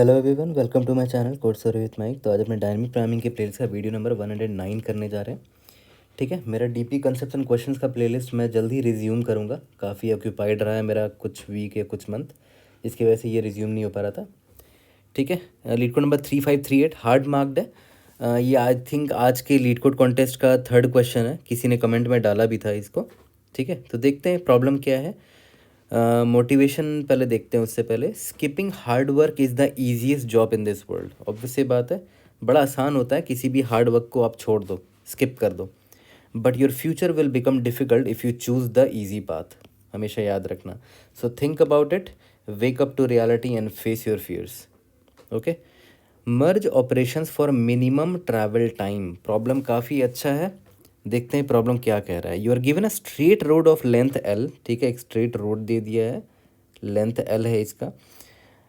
Hello everyone, welcome to my channel code story with Mike. तो आज अपने dynamic programming के प्लेलिस्ट का वीडियो नंबर 109 करने जा रहे हैं। ठीक है, मेरा डीपी कंसेप्ट्स एंड क्वेश्चंस का प्लेलिस्ट मैं जल्द ही रिज्यूम करूँगा। काफ़ी ऑक्यूपाइड रहा है मेरा कुछ वीक या कुछ मंथ, इसकी वजह से ये रिज्यूम नहीं हो पा रहा था। ठीक है, leet code number 3538 hard marked है। ये आई थिंक आज के लीड कोड कॉन्टेस्ट का थर्ड क्वेश्चन है, किसी ने कमेंट में डाला भी था इसको। ठीक है, तो देखते हैं प्रॉब्लम क्या है। मोटिवेशन पहले देखते हैं, उससे पहले skipping hard work is the easiest job in this world. Obvious सी बात है, बड़ा आसान होता है किसी भी हार्ड वर्क को आप छोड़ दो, स्किप कर दो। But your future will become difficult if you choose the easy path, हमेशा याद रखना। So think about it, wake up to reality and face your fears. Okay, merge operations for minimum travel time. Problem काफ़ी अच्छा है, देखते हैं problem क्या कह रहा है। You are given a straight road of length L. ठीक है, एक स्ट्रेट रोड दे दिया है, लेंथ एल है इसका,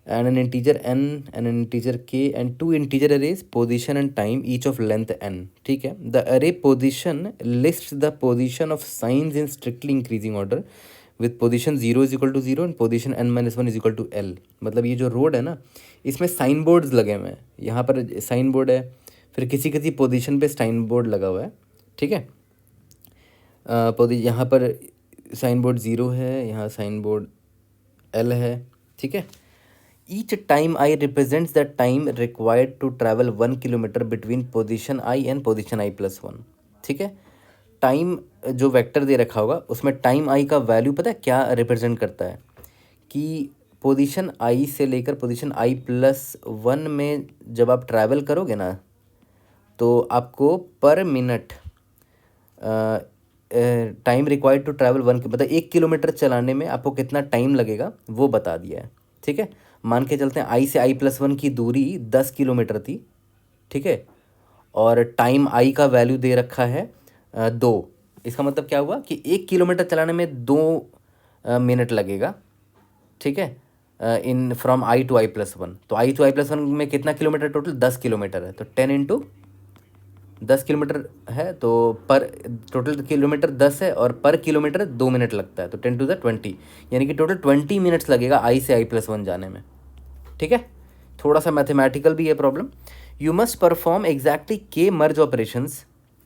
and an integer N and an integer K and two integer arrays position and time each of length N. ठीक है, the array position lists the position of signs in strictly increasing order with position 0 is equal to 0 and position n-1 is equal to L. मतलब ये जो road है ना, इसमें sign boards लगे हुए हैं। यहाँ पर साइन बोर्ड है, फिर किसी किसी पोजीशन पे साइन बोर्ड लगा हुआ है। ठीक है, यहाँ पर साइन बोर्ड 0 है, यहाँ साइन बोर्ड एल है। ठीक है, each time I represents the time required to travel 1 kilometre between position I and position i+1। ठीक है, टाइम जो वेक्टर दे रखा होगा उसमें टाइम आई का वैल्यू पता है क्या रिप्रेजेंट करता है, कि पोजीशन आई से लेकर पोजीशन i+1 में जब आप ट्रैवल करोगे ना, तो आपको per minute time required to travel 1, मतलब 1 किलोमीटर चलाने में आपको कितना टाइम लगेगा वो बता दिया है। ठीक है, मान के चलते हैं आई से i+1 की दूरी 10 किलोमीटर थी। ठीक है, और टाइम आई का वैल्यू दे रखा है 2। इसका मतलब क्या हुआ कि 1 किलोमीटर चलाने में 2 मिनट लगेगा। ठीक है, in from I to i+1। तो आई टू i+1 में कितना किलोमीटर टोटल, 10 किलोमीटर है, तो 10 इंटू 10 किलोमीटर है, तो पर टोटल किलोमीटर 10 है और पर किलोमीटर 2 मिनट लगता है, तो 10⁻20, यानी कि टोटल 20 मिनट्स लगेगा आई से i+1 जाने में। ठीक है, थोड़ा सा मैथमेटिकल भी है problem. You must perform exactly के मर्ज ऑपरेशंस।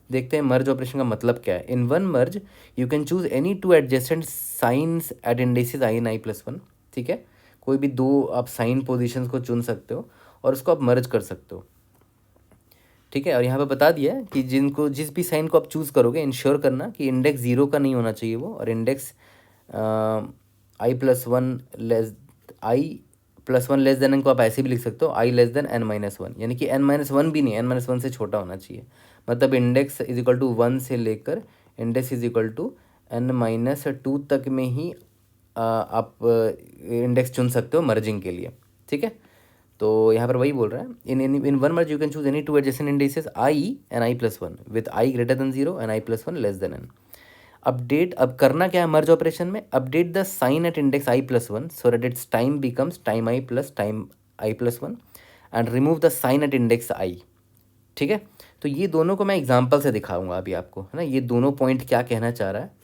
देखते हैं मर्ज ऑपरेशन का मतलब क्या है। In one merge you can choose any two adjacent signs at indices I and i+1। ठीक है, कोई भी दो आप साइन पोजिशंस को चुन सकते हो और उसको आप मर्ज कर सकते हो। ठीक है, और यहाँ पे बता दिया है कि जिस भी साइन को आप चूज़ करोगे इंश्योर करना कि इंडेक्स 0 का नहीं होना चाहिए वो, और इंडेक्स i+1 लेस देन को आप ऐसे भी लिख सकते हो i<n-1, यानी कि n-1 भी नहीं, n-1 से छोटा होना चाहिए। मतलब इंडेक्स इज इक्वल टू 1 से लेकर index is equal to n-2 तक में ही आप इंडेक्स चुन सकते हो मर्जिंग के लिए। ठीक है, तो यहाँ पर वही बोल रहा है, in one merge you can choose any two adjacent indices I and i+1 with i greater than 0 and i+1 less than n। Update, अब करना क्या है मर्ज ऑपरेशन में, update the sign at index i+1 so that its time becomes time I plus time i+1 and remove the sign at index i। ठीक है, तो ये दोनों को मैं एग्जाम्पल से दिखाऊंगा अभी आपको, है ना। ये दोनों पॉइंट क्या कहना चाह रहा है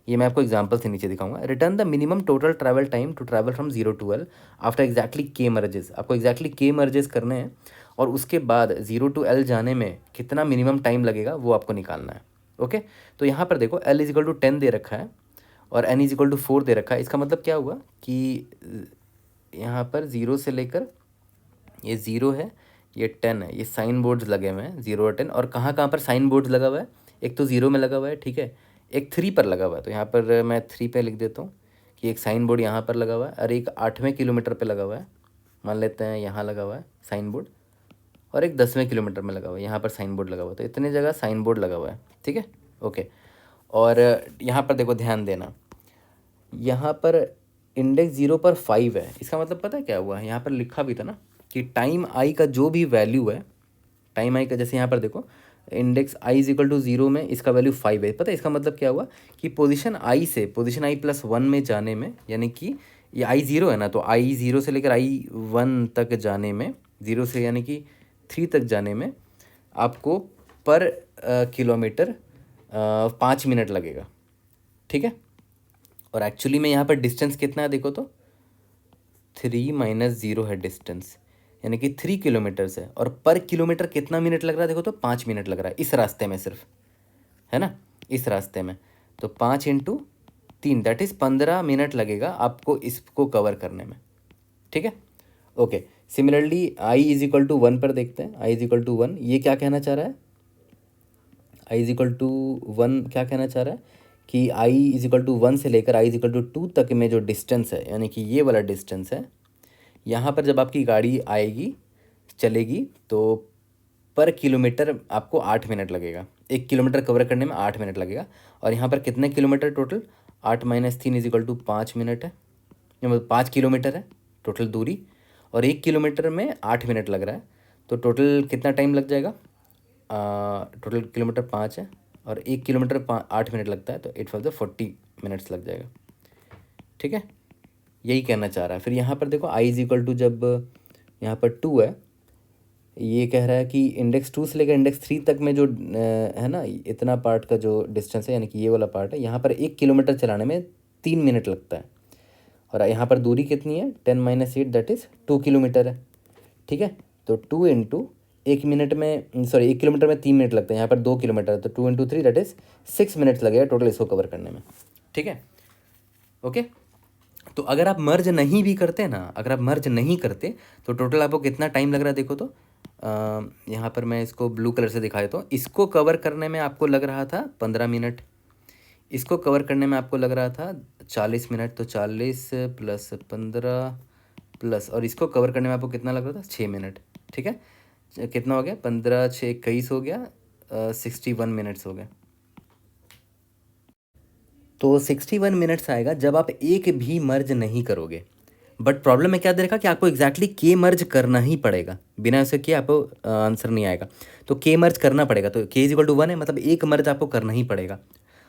ये मैं आपको एग्जाम्पल से नीचे दिखाऊंगा। Return the minimum total travel time to travel from 0 to L after exactly K merges. आपको एग्जैक्टली के मर्जेस करने हैं और उसके बाद 0 to L जाने में कितना मिनिमम टाइम लगेगा वो आपको निकालना है। ओके, तो यहाँ पर देखो L इज इक्वल टू 10 दे रखा है और N इज इक्वल टू 4 दे रखा है। इसका मतलब क्या हुआ कि यहाँ पर 0 से लेकर ये 0 है, ये 10 है, ये साइन बोर्ड्स लगे हुए हैं 0 और 10। और कहाँ कहाँ पर साइन बोर्ड्स लगा हुआ है, एक तो 0 में लगा हुआ है, ठीक है, एक 3 पर लगा हुआ है। तो यहाँ पर मैं 3 पे लिख देता हूँ कि एक साइन बोर्ड यहाँ पर लगा हुआ है और एक 8वें किलोमीटर पे लगा हुआ है, मान लेते हैं यहाँ लगा हुआ है साइन बोर्ड, और एक 10वें किलोमीटर में लगा हुआ है, यहाँ पर साइन बोर्ड लगा हुआ है। तो इतने जगह साइन बोर्ड लगा हुआ है। ठीक है, ओके। और यहाँ पर देखो ध्यान देना, यहाँ पर इंडेक्स 0 पर 5 है। इसका मतलब पता है क्या हुआ है, यहाँ पर लिखा भी था ना कि टाइम आई का जो भी वैल्यू है, टाइम आई का, जैसे यहाँ पर देखो index I is equal to 0 में इसका वैल्यू 5 है। पता है इसका मतलब क्या हुआ कि पोजीशन आई से पोजीशन i+1 में जाने में, यानी कि ये i0 है ना, तो i0 से लेकर i1 तक जाने में, 0 से यानी कि 3 तक जाने में आपको पर किलोमीटर 5 मिनट लगेगा। ठीक है, और एक्चुअली में यहाँ पर डिस्टेंस कितना है देखो तो 3 - 0 है डिस्टेंस, यानी कि 3 किलोमीटर्स है, और पर किलोमीटर कितना मिनट लग रहा है देखो तो 5 मिनट लग रहा है इस रास्ते में सिर्फ, है ना, इस रास्ते में। तो 5 × 3 दैट इज़ 15 मिनट लगेगा आपको इसको कवर करने में, ठीक है। ओके, सिमिलरली i = 1 पर देखते हैं। i = 1 ये क्या कहना चाह रहा है, i = 1 क्या कहना चाह रहा है कि i = 1 से लेकर i = 2 तक में जो डिस्टेंस है, यानी कि ये वाला डिस्टेंस है, यहाँ पर जब आपकी गाड़ी आएगी चलेगी तो पर किलोमीटर आपको 8 मिनट लगेगा, 1 किलोमीटर कवर करने में 8 मिनट लगेगा। और यहाँ पर कितने किलोमीटर टोटल, 8 - 3 = 5 मिनट है, मतलब 5 किलोमीटर है टोटल दूरी, और 1 किलोमीटर में 8 मिनट लग रहा है, तो टोटल कितना टाइम लग जाएगा, टोटल किलोमीटर 5 है और 1 किलोमीटर 8 मिनट लगता है, तो 8 × 40 मिनट्स लग जाएगा, ठीक है। यही कहना चाह रहा है। फिर यहाँ पर देखो i जब यहाँ पर 2 है, ये कह रहा है कि इंडेक्स 2 से लेकर इंडेक्स 3 तक में जो है ना, इतना पार्ट का जो डिस्टेंस है, यानी कि ये वाला पार्ट है, यहाँ पर 1 किलोमीटर चलाने में 3 मिनट लगता है, और यहाँ पर दूरी कितनी है, 10 - 8 दैट इज़ 2 किलोमीटर है, ठीक है। तो 2 × 1 मिनट में, सॉरी 1 किलोमीटर में 3 मिनट लगते हैं, यहाँ पर 2 किलोमीटर है, तो 2 × 3 दैट इज़ 6 मिनट्स लगेगा टोटल इसको कवर करने में, ठीक है। ओके, तो अगर आप मर्ज नहीं भी करते ना, अगर आप मर्ज नहीं करते तो टोटल आपको कितना टाइम लग रहा है देखो तो, यहाँ पर मैं इसको ब्लू कलर से दिखा देता हूँ। इसको कवर करने में आपको लग रहा था 15 मिनट, इसको कवर करने में आपको लग रहा था 40 मिनट, तो 40 + 15 प्लस, और इसको कवर करने में आपको कितना लग रहा था, 6 मिनट, ठीक है। कितना हो गया, 15 × 6 = 21 हो गया, 61 मिनट्स हो गए। तो 61 मिनट्स आएगा जब आप एक भी मर्ज नहीं करोगे। बट प्रॉब्लम में क्या दे रखा कि आपको एग्जैक्टली के मर्ज करना ही पड़ेगा, बिना ऐसे किए आपको आंसर नहीं आएगा। तो के मर्ज करना पड़ेगा, तो k = 1 है, मतलब एक मर्ज आपको करना ही पड़ेगा,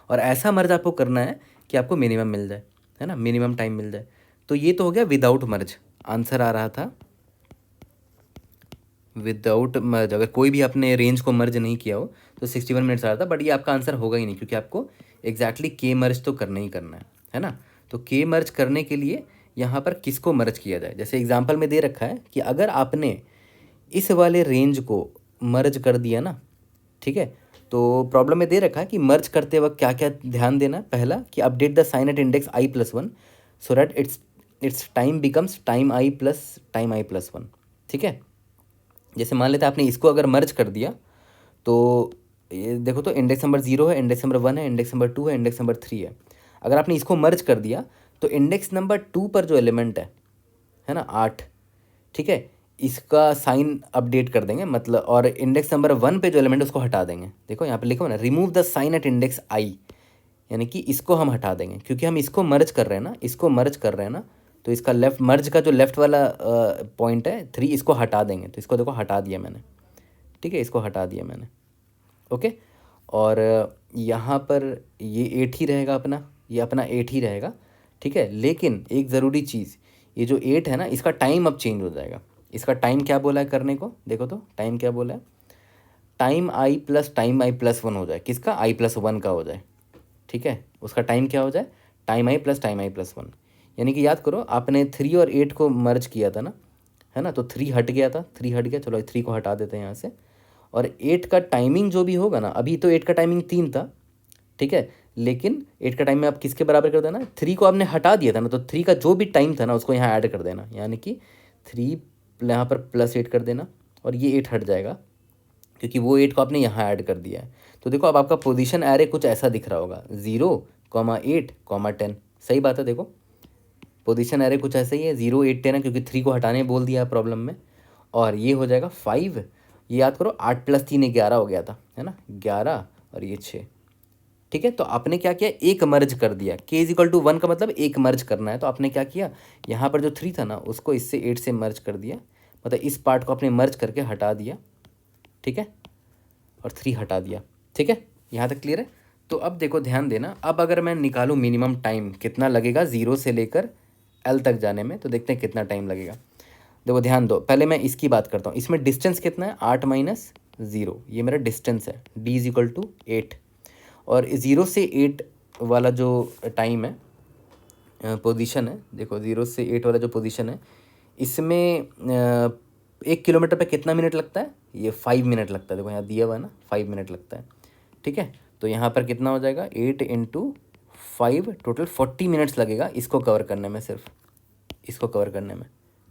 और ऐसा मर्ज आपको करना है कि आपको मिनिमम मिल जाए, है ना, मिनिमम टाइम मिल जाए। तो ये तो हो गया विदाउट मर्ज, आंसर आ रहा था विदाउट मर्ज। अगर कोई भी आपने रेंज को मर्ज नहीं किया हो तो 61 मिनट्स आ रहा था, बट ये आपका आंसर होगा ही नहीं, क्योंकि आपको एग्जैक्टली के मर्ज तो करना ही करना है ना। तो के मर्ज करने के लिए यहाँ पर किसको मर्ज किया जाए, जैसे एग्जाम्पल में दे रखा है कि अगर आपने इस वाले रेंज को मर्ज कर दिया ना, ठीक है, तो प्रॉब्लम में दे रखा है कि मर्ज करते वक्त क्या क्या ध्यान देना। पहला कि update the sign at index i + 1 so that its time becomes time i + 1, ठीक है। जैसे मान लेते हैं आपने इसको अगर मर्ज कर दिया, तो ये देखो तो इंडेक्स नंबर 0 है, इंडेक्स नंबर 1 है, इंडेक्स नंबर 2 है, इंडेक्स नंबर 3 है। अगर आपने इसको मर्ज कर दिया तो इंडेक्स नंबर 2 पर जो एलिमेंट है ना 8, ठीक है, इसका साइन अपडेट कर देंगे, मतलब, और इंडेक्स नंबर 1 पे जो एलिमेंट है उसको हटा देंगे। देखो यहाँ पे लिखा हुआ ना, remove the sign at index i, यानी कि इसको हम हटा देंगे, क्योंकि हम इसको मर्ज कर रहे हैं ना, इसको मर्ज कर रहे हैं ना, तो इसका लेफ्ट मर्ज का जो लेफ्ट वाला पॉइंट है 3, इसको हटा देंगे। तो इसको देखो हटा दिया मैंने, ठीक है, इसको हटा दिया मैंने, ओके। और यहाँ पर ये 8 ही रहेगा अपना, ये अपना 8 ही रहेगा, ठीक है। लेकिन एक ज़रूरी चीज़, ये जो 8 है ना, इसका टाइम अब चेंज हो जाएगा। इसका टाइम क्या बोला है करने को, देखो तो टाइम क्या बोला है, टाइम i + टाइम i + 1 हो जाए, किसका, i + 1 का हो जाए, ठीक है। उसका टाइम क्या हो जाए, टाइम i + टाइम i + 1, यानी कि याद करो आपने 3 और 8 को मर्ज किया था ना, है ना, तो 3 हट गया था, 3 हट गया, चलो 3 को हटा देते हैं यहाँ से। और 8 का टाइमिंग जो भी होगा ना, अभी तो 8 का टाइमिंग 3 था, ठीक है, लेकिन 8 का टाइम में आप किसके बराबर कर देना, 3 को आपने हटा दिया था ना, तो 3 का जो भी टाइम था ना उसको यहाँ ऐड कर देना, यानी कि 3 यहाँ पर +8 कर देना, और ये 8 हट जाएगा, क्योंकि वो 8 को आपने यहाँ ऐड कर दिया है। तो देखो अब आपका पोजीशन एरे कुछ ऐसा दिख रहा होगा, 0, 8, 10, सही बात है। देखो पोजीशन एरे कुछ ऐसा ही है, 0, 8, 10 है, क्योंकि 3 को हटाने बोल दिया प्रॉब्लम में। और ये हो जाएगा 5, ये याद करो 8 + 3 11 हो गया था, है ना, 11, और ये 6, ठीक है। तो आपने क्या किया, एक मर्ज कर दिया, k = 1 का मतलब एक मर्ज करना है, तो आपने क्या किया, यहाँ पर जो 3 था ना उसको इससे 8 से मर्ज कर दिया, मतलब इस पार्ट को आपने मर्ज करके हटा दिया, ठीक है, और 3 हटा दिया, ठीक है। यहाँ तक क्लियर है। तो अब देखो ध्यान देना, अब अगर मैं निकालूँ मिनिमम टाइम कितना लगेगा 0 से लेकर L तक जाने में, तो देखते हैं कितना टाइम लगेगा। देखो ध्यान दो, पहले मैं इसकी बात करता हूँ। इसमें डिस्टेंस कितना है, 8 - 0, ये मेरा डिस्टेंस है, d = 8, और 0 से 8 वाला जो टाइम है, पोजीशन है, देखो 0 से 8 वाला जो पोजीशन है, इसमें 1 किलोमीटर पे कितना मिनट लगता है, ये 5 मिनट लगता है, देखो यहाँ दिया हुआ है ना 5 मिनट लगता है, ठीक है। तो यहाँ पर कितना हो जाएगा 8 इंटू 5, टोटल 40 मिनट्स लगेगा इसको कवर करने में, सिर्फ इसको कवर करने में,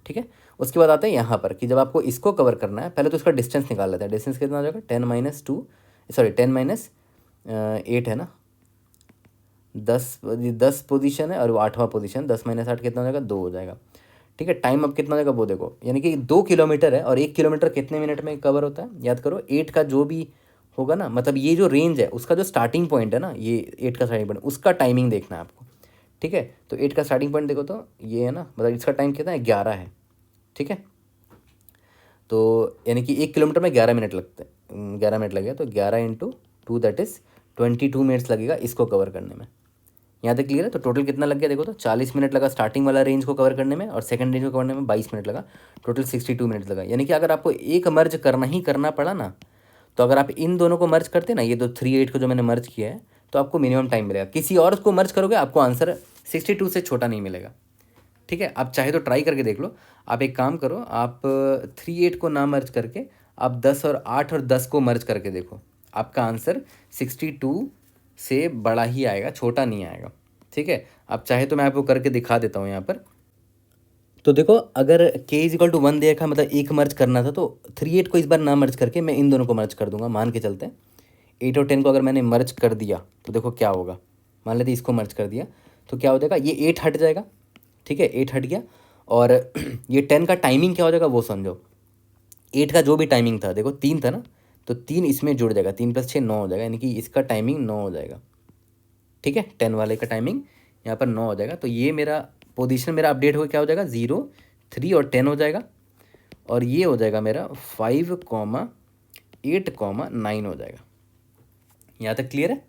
ठीक है। उसके बाद आते हैं यहाँ पर कि जब आपको इसको कवर करना है, पहले तो इसका डिस्टेंस निकाल लेते हैं। डिस्टेंस कितना हो जाएगा 10 है ना, 10 पोजीशन है और वो 8वां पोजीशन, 10 - 8 कितना हो जाएगा 2 हो जाएगा, ठीक है। टाइम अब कितना हो जाएगा वो देखो, यानी कि 2 किलोमीटर है और 1 किलोमीटर कितने मिनट में कवर होता है, याद करो 8 का जो भी होगा ना, मतलब ये जो रेंज है उसका जो स्टार्टिंग पॉइंट है ना, ये 8 का स्टार्टिंग पॉइंट, उसका टाइमिंग देखना है आपको, ठीक है। तो 8 का स्टार्टिंग पॉइंट देखो तो ये है ना, मतलब इसका टाइम कितना है 11 है, ठीक है। तो यानी कि 1 किलोमीटर में 11 मिनट लगते हैं, 11 मिनट लगेगा, तो 11 इंटू 2 दैट इज़ 22 मिनट्स लगेगा इसको कवर करने में। यहाँ तक क्लियर है। तो टोटल कितना लग गया देखो तो 40 मिनट लगा स्टार्टिंग वाला रेंज को कवर करने में, और सेकंड रेंज को कवर करने में 22 मिनट लगा, टोटल 62 मिनट लगा। यानी कि अगर आपको एक मर्ज करना ही करना पड़ा ना, तो अगर आप इन दोनों को मर्ज करते ना, ये दो 3 8 को जो मैंने मर्ज किया है, तो आपको मिनिमम टाइम मिलेगा। किसी और को मर्ज करोगे आपको आंसर 62 से छोटा नहीं मिलेगा, ठीक है। आप चाहे तो ट्राई करके देख लो। आप एक काम करो, आप 3 8 को ना मर्ज करके आप 10 और 8 और 10 को मर्ज करके देखो, आपका आंसर 62 से बड़ा ही आएगा, छोटा नहीं आएगा, ठीक है। आप चाहे तो मैं आपको करके दिखा देता हूँ यहाँ पर। तो देखो अगर k = 1 दे रखा, मतलब एक मर्ज करना था, तो 3 8 को इस बार ना मर्ज करके मैं इन दोनों को मर्ज कर दूंगा। मान के चलते हैं 8 और 10 को अगर मैंने मर्ज कर दिया तो देखो क्या होगा। मान लेते इसको मर्ज कर दिया तो क्या हो जाएगा, ये 8 हट जाएगा, ठीक है, 8 हट गया। और ये 10 का टाइमिंग क्या हो जाएगा वो समझो। 8 का जो भी टाइमिंग था, देखो 3 था ना, तो 3 इसमें जुड़ जाएगा, 3 + 6 9 हो जाएगा, यानी कि इसका टाइमिंग 9 हो जाएगा, ठीक है। 10 वाले का टाइमिंग यहाँ पर 9 हो जाएगा। तो ये मेरा पोजीशन मेरा अपडेट होकर क्या हो जाएगा 0 3 और 10 हो जाएगा, और ये हो जाएगा मेरा 5, 8, 9 हो जाएगा। यहाँ तक क्लियर है,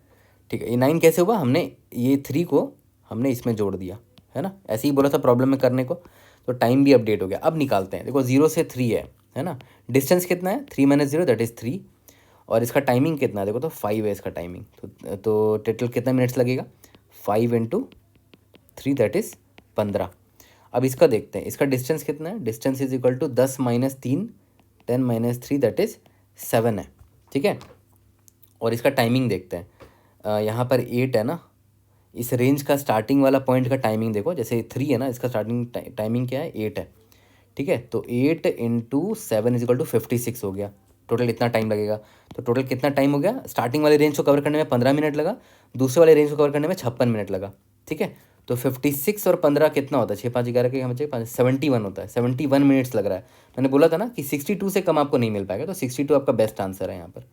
ठीक है। ये 9 कैसे हुआ, हमने ये 3 को हमने इसमें जोड़ दिया है ना, ऐसे ही बोला था प्रॉब्लम में करने को। तो टाइम भी अपडेट हो गया। अब निकालते हैं, देखो 0 से 3 है ना। डिस्टेंस कितना है 3 - 0 दैट इज़ 3, और इसका टाइमिंग कितना है देखो तो 5 है इसका टाइमिंग। तो टोटल कितना मिनट्स लगेगा 5 × 3 दैट इज़ 15। अब इसका देखते हैं, इसका डिस्टेंस कितना है, distance is equal to 10 - 3 10 - 3 that is 7 है, ठीक है। और इसका टाइमिंग देखते हैं, यहाँ पर 8 है ना, इस रेंज का स्टार्टिंग वाला पॉइंट का टाइमिंग देखो, जैसे 3 है ना, इसका स्टार्टिंग टाइमिंग क्या है 8 है, ठीक है। तो 8 × 7 = 56 हो गया, टोटल इतना टाइम लगेगा। तो टोटल कितना टाइम हो गया, स्टार्टिंग वाले रेंज को कवर करने में 15 मिनट लगा, दूसरे वाले रेंज को कवर करने में 56 मिनट लगा, ठीक है। तो 56 और 15 कितना होता है, 6 5 11 के हम 71 होता है, 71 मिनट्स लग रहा है। मैंने बोला था ना कि 62 से कम आपको नहीं मिल पाएगा, तो 62 आपका बेस्ट आंसर है यहाँ पर,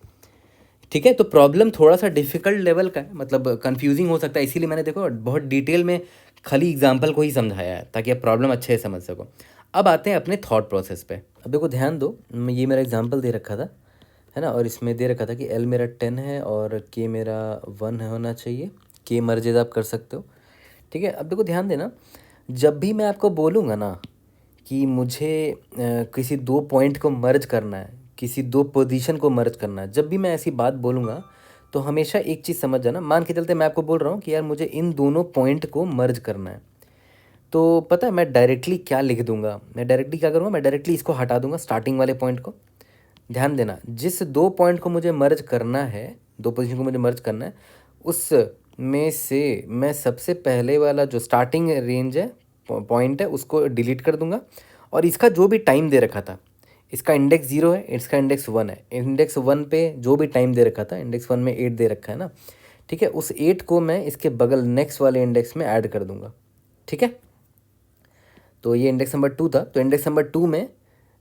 ठीक है। तो प्रॉब्लम थोड़ा सा डिफिकल्ट लेवल का है, मतलब कंफ्यूजिंग हो सकता है, इसीलिए मैंने देखो बहुत डिटेल में खाली एग्जाम्पल को ही समझाया है ताकि आप प्रॉब्लम अच्छे से समझ सको। अब आते हैं अपने थॉट प्रोसेस पे। अब देखो ध्यान दो, ये मेरा एग्जाम्पल दे रखा था है ना, और इसमें दे रखा था कि L मेरा 10 है और K मेरा 1 होना चाहिए। K मर्जेज आप कर सकते हो, ठीक है। अब देखो ध्यान देना, जब भी मैं आपको बोलूँगा ना कि मुझे किसी 2 पॉइंट को मर्ज करना है, किसी 2 पोजीशन को मर्ज करना है, जब भी मैं ऐसी बात बोलूँगा तो हमेशा एक चीज़ समझ जाना। मान के चलते मैं आपको बोल रहा हूँ कि यार मुझे इन दोनों पॉइंट को मर्ज करना है, तो पता है मैं डायरेक्टली क्या लिख दूंगा, मैं डायरेक्टली क्या करूँगा, मैं डायरेक्टली इसको हटा दूंगा स्टार्टिंग वाले पॉइंट को। ध्यान देना, जिस 2 पॉइंट को मुझे मर्ज करना है, 2 पोजीशन को मुझे मर्ज करना है, उस में से मैं सबसे पहले वाला जो स्टार्टिंग रेंज है पॉइंट है उसको डिलीट कर दूंगा, और इसका जो भी टाइम दे रखा था, इसका इंडेक्स 0 है, इसका इंडेक्स 1 है, इंडेक्स 1 पे जो भी टाइम दे रखा था, इंडेक्स 1 में 8 दे रखा है ना, ठीक है, उस 8 को मैं इसके बगल नेक्स्ट वाले इंडेक्स में ऐड कर दूंगा, ठीक है। तो ये इंडेक्स नंबर 2 था, तो इंडेक्स नंबर 2 में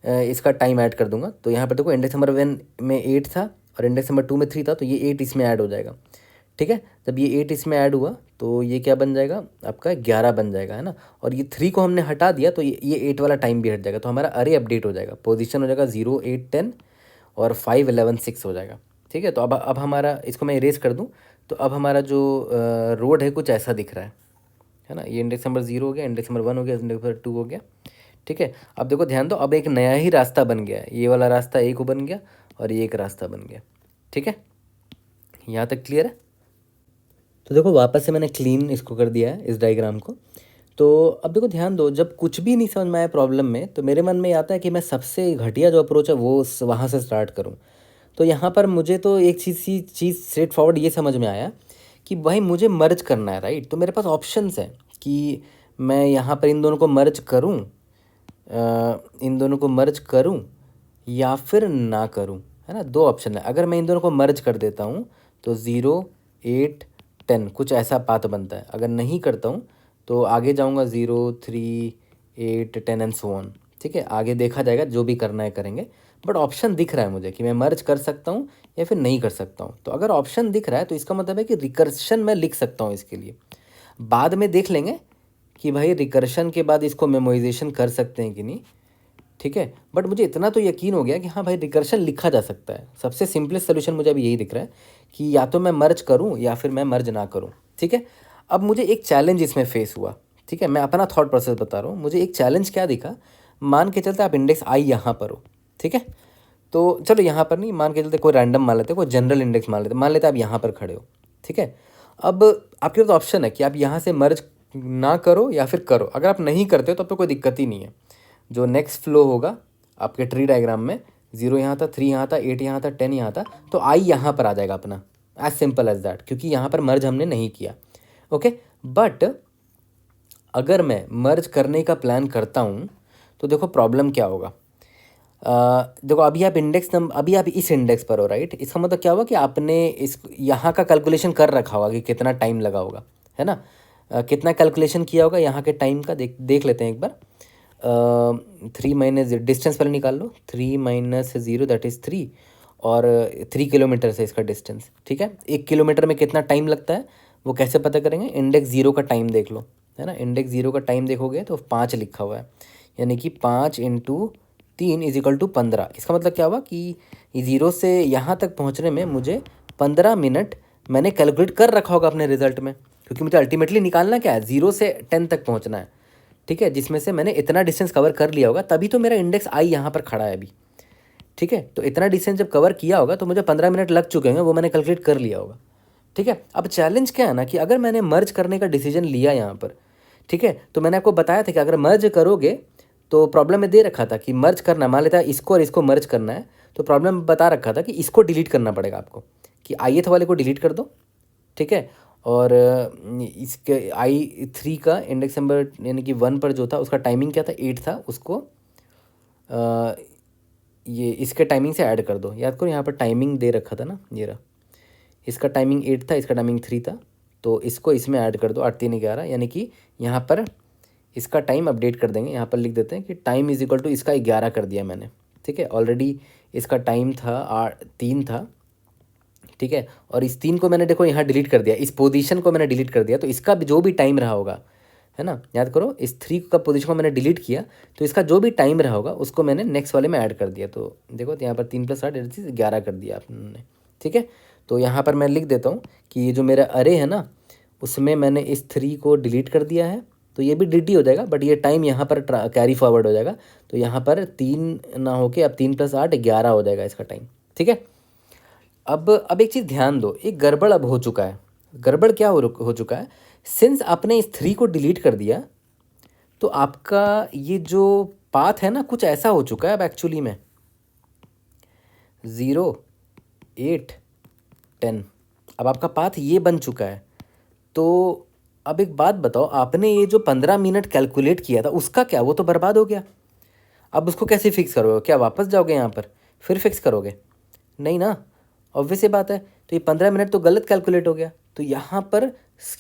इसका टाइम ऐड कर दूंगा। तो यहाँ पर देखो इंडेक्स नंबर 1 में 8 था और इंडेक्स नंबर 2 में 3 था, तो ये 8 इसमें ऐड हो जाएगा, ठीक है। जब ये 8 इसमें ऐड हुआ तो ये क्या बन जाएगा आपका 11 बन जाएगा, है ना। और ये 3 को हमने हटा दिया तो ये 8 वाला टाइम भी हट जाएगा, तो हमारा अरे अपडेट हो जाएगा, पोजीशन हो जाएगा 0 8 10 और 5 11 6 हो जाएगा, ठीक है। तो अब हमारा, इसको मैं इरेज कर दूँ तो अब हमारा जो रोड है कुछ ऐसा दिख रहा है ना। ये इंडेक्स नंबर 0 हो गया, इंडेक्स नंबर 1 हो गया, इंडेक्स नंबर 2 हो गया, ठीक है। अब देखो ध्यान दो, अब एक नया ही रास्ता बन गया है, ये वाला रास्ता एक बन गया और ये एक रास्ता बन गया, ठीक है। यहाँ तक क्लियर है। तो देखो वापस से मैंने क्लीन इसको कर दिया है इस डायग्राम को। तो अब देखो ध्यान दो, जब कुछ भी नहीं समझ में आया प्रॉब्लम में, तो मेरे मन में आता है कि मैं सबसे घटिया जो अप्रोच है वो वहाँ से स्टार्ट करूँ। तो यहाँ पर मुझे तो एक चीज़ स्ट्रेट फॉरवर्ड ये समझ में आया कि भाई मुझे मर्ज करना है, राइट। तो मेरे पास ऑप्शंस हैं कि मैं यहाँ पर इन दोनों को मर्ज करूँ, इन दोनों को मर्ज करूँ या फिर ना करूँ, है ना। दो ऑप्शन है। अगर मैं इन दोनों को मर्ज कर देता हूँ तो 0, 8, 10 कुछ ऐसा पाथ बनता है। अगर नहीं करता हूँ तो आगे जाऊँगा 0, 3, 8, 10 एंड सो ऑन। ठीक है, आगे देखा जाएगा, जो भी करना है करेंगे। बट ऑप्शन दिख रहा है मुझे कि मैं मर्ज कर सकता हूँ या फिर नहीं कर सकता हूँ। तो अगर ऑप्शन दिख रहा है तो इसका मतलब है कि रिकर्शन मैं लिख सकता हूँ इसके लिए। बाद में देख लेंगे कि भाई रिकर्शन के बाद इसको मेमोराइजेशन कर सकते हैं कि नहीं। ठीक है, बट मुझे इतना तो यकीन हो गया कि हाँ भाई रिकर्शन लिखा जा सकता है। सबसे सिंपलेस्ट सोल्यूशन मुझे अभी यही दिख रहा है कि या तो मैं मर्ज करूँ या फिर मैं मर्ज ना करूँ। ठीक है, अब मुझे एक चैलेंज इसमें फेस हुआ। ठीक है, मैं अपना थॉट प्रोसेस बता रहा हूँ। मुझे एक चैलेंज क्या दिखा, मान के चलते आप इंडेक्स आई यहाँ पर हो। ठीक है, तो चलो यहाँ पर नहीं, मान के चलते कोई रैंडम मान लेते, कोई जनरल इंडेक्स मान लेते आप यहाँ पर खड़े हो। ठीक है, अब आपके पास ऑप्शन है कि आप यहाँ से मर्ज ना करो या फिर करो। अगर आप नहीं करते हो तब तो कोई दिक्कत ही नहीं है। जो नेक्स्ट फ्लो होगा आपके ट्री डायग्राम में, 0 यहाँ था, 3 यहाँ था, 8 यहाँ था, 10 यहाँ था, तो आई यहाँ पर आ जाएगा अपना, एज सिंपल एज दैट, क्योंकि यहाँ पर मर्ज हमने नहीं किया। ओके, बट अगर मैं मर्ज करने का प्लान करता हूँ तो देखो प्रॉब्लम क्या होगा। देखो अभी आप अभी आप इस इंडेक्स पर हो, राइट। इसका मतलब क्या होगा कि आपने इस यहाँ का कैलकुलेशन कर रखा होगा कि कितना टाइम लगा होगा, है ना। कितना कैलकुलेशन किया होगा यहाँ के टाइम का, देख लेते हैं एक बार। 3 माइनस डिस्टेंस पहले निकाल लो, 3 माइनस 0 दैट इज़ 3, और 3 किलोमीटर से इसका डिस्टेंस। ठीक है, 1 किलोमीटर में कितना टाइम लगता है वो कैसे पता करेंगे, इंडेक्स 0 का टाइम देख लो, है ना। इंडेक्स 0 का टाइम देखोगे तो 5 लिखा हुआ है, यानी कि 5 × 3 = 15। इसका मतलब क्या हुआ कि 0 से यहाँ तक पहुँचने में मुझे 15 मिनट मैंने कैलकुलेट कर रखा होगा अपने रिजल्ट में, क्योंकि मुझे अल्टीमेटली निकालना क्या है, 0 से 10 तक पहुँचना है। ठीक है, जिसमें से मैंने इतना डिस्टेंस कवर कर लिया होगा, तभी तो मेरा इंडेक्स आई यहाँ पर खड़ा है अभी। ठीक है, तो इतना डिस्टेंस जब कवर किया होगा तो मुझे 15 मिनट लग चुके होंगे, वो मैंने कैलकुलेट कर लिया होगा। ठीक है, अब चैलेंज क्या है ना कि अगर मैंने मर्ज करने का डिसीजन लिया यहाँ पर, ठीक है, तो मैंने आपको बताया था कि अगर मर्ज करोगे तो प्रॉब्लम में दे रखा था कि मर्ज करना, मान लेता है इसको और इसको मर्ज करना है, तो प्रॉब्लम बता रखा था कि इसको डिलीट करना पड़ेगा आपको, कि ith वाले को डिलीट कर दो। ठीक है, और इसके I3 का इंडेक्स नंबर यानी कि 1 पर जो था उसका टाइमिंग क्या था, 8 था, उसको ये इसके टाइमिंग से ऐड कर दो। याद करो यहाँ पर टाइमिंग दे रखा था ना, ये रहा, इसका टाइमिंग 8 था, इसका टाइमिंग 3 था, तो इसको इसमें ऐड कर दो, 8 3 11, यानी कि यहाँ पर इसका टाइम अपडेट कर देंगे। यहाँ पर लिख देते हैं कि टाइम = इसका 11 कर दिया मैंने। ठीक है, ऑलरेडी इसका टाइम था 3 था। ठीक है, और इस 3 को मैंने देखो यहाँ डिलीट कर दिया, इस पोजीशन को मैंने डिलीट कर दिया, तो इसका भी जो भी टाइम रहा होगा, है ना, याद करो इस 3 का पोजीशन को मैंने डिलीट किया, तो इसका जो भी टाइम रहा होगा उसको मैंने नेक्स्ट वाले में ऐड कर दिया। तो देखो तो यहाँ पर 3 + 8 11 कर दिया आपने। ठीक है, तो यहाँ पर मैं लिख देता हूँ कि ये जो मेरा अरे है ना, उसमें मैंने इस 3 को डिलीट कर दिया है, तो ये भी डिलीट हो जाएगा, बट ये टाइम यहाँ पर कैरी फॉरवर्ड हो जाएगा। तो यहाँ पर 3 ना होके अब 3 + 8 11 हो जाएगा इसका टाइम। ठीक है, अब एक चीज़ ध्यान दो, एक गड़बड़ अब हो चुका है। गड़बड़ क्या हो चुका है, सिंस आपने इस 3 को डिलीट कर दिया, तो आपका ये जो पाथ है ना कुछ ऐसा हो चुका है अब एक्चुअली में, 0, 8, 10, अब आपका पाथ ये बन चुका है। तो अब एक बात बताओ, आपने ये जो 15 मिनट कैलकुलेट किया था उसका क्या, वो तो बर्बाद हो गया। अब उसको कैसे फिक्स करोगे, क्या वापस जाओगे यहाँ पर फिर फिक्स करोगे, नहीं ना, ऑब्वियस ये बात है। तो ये 15 मिनट तो गलत कैलकुलेट हो गया। तो यहाँ पर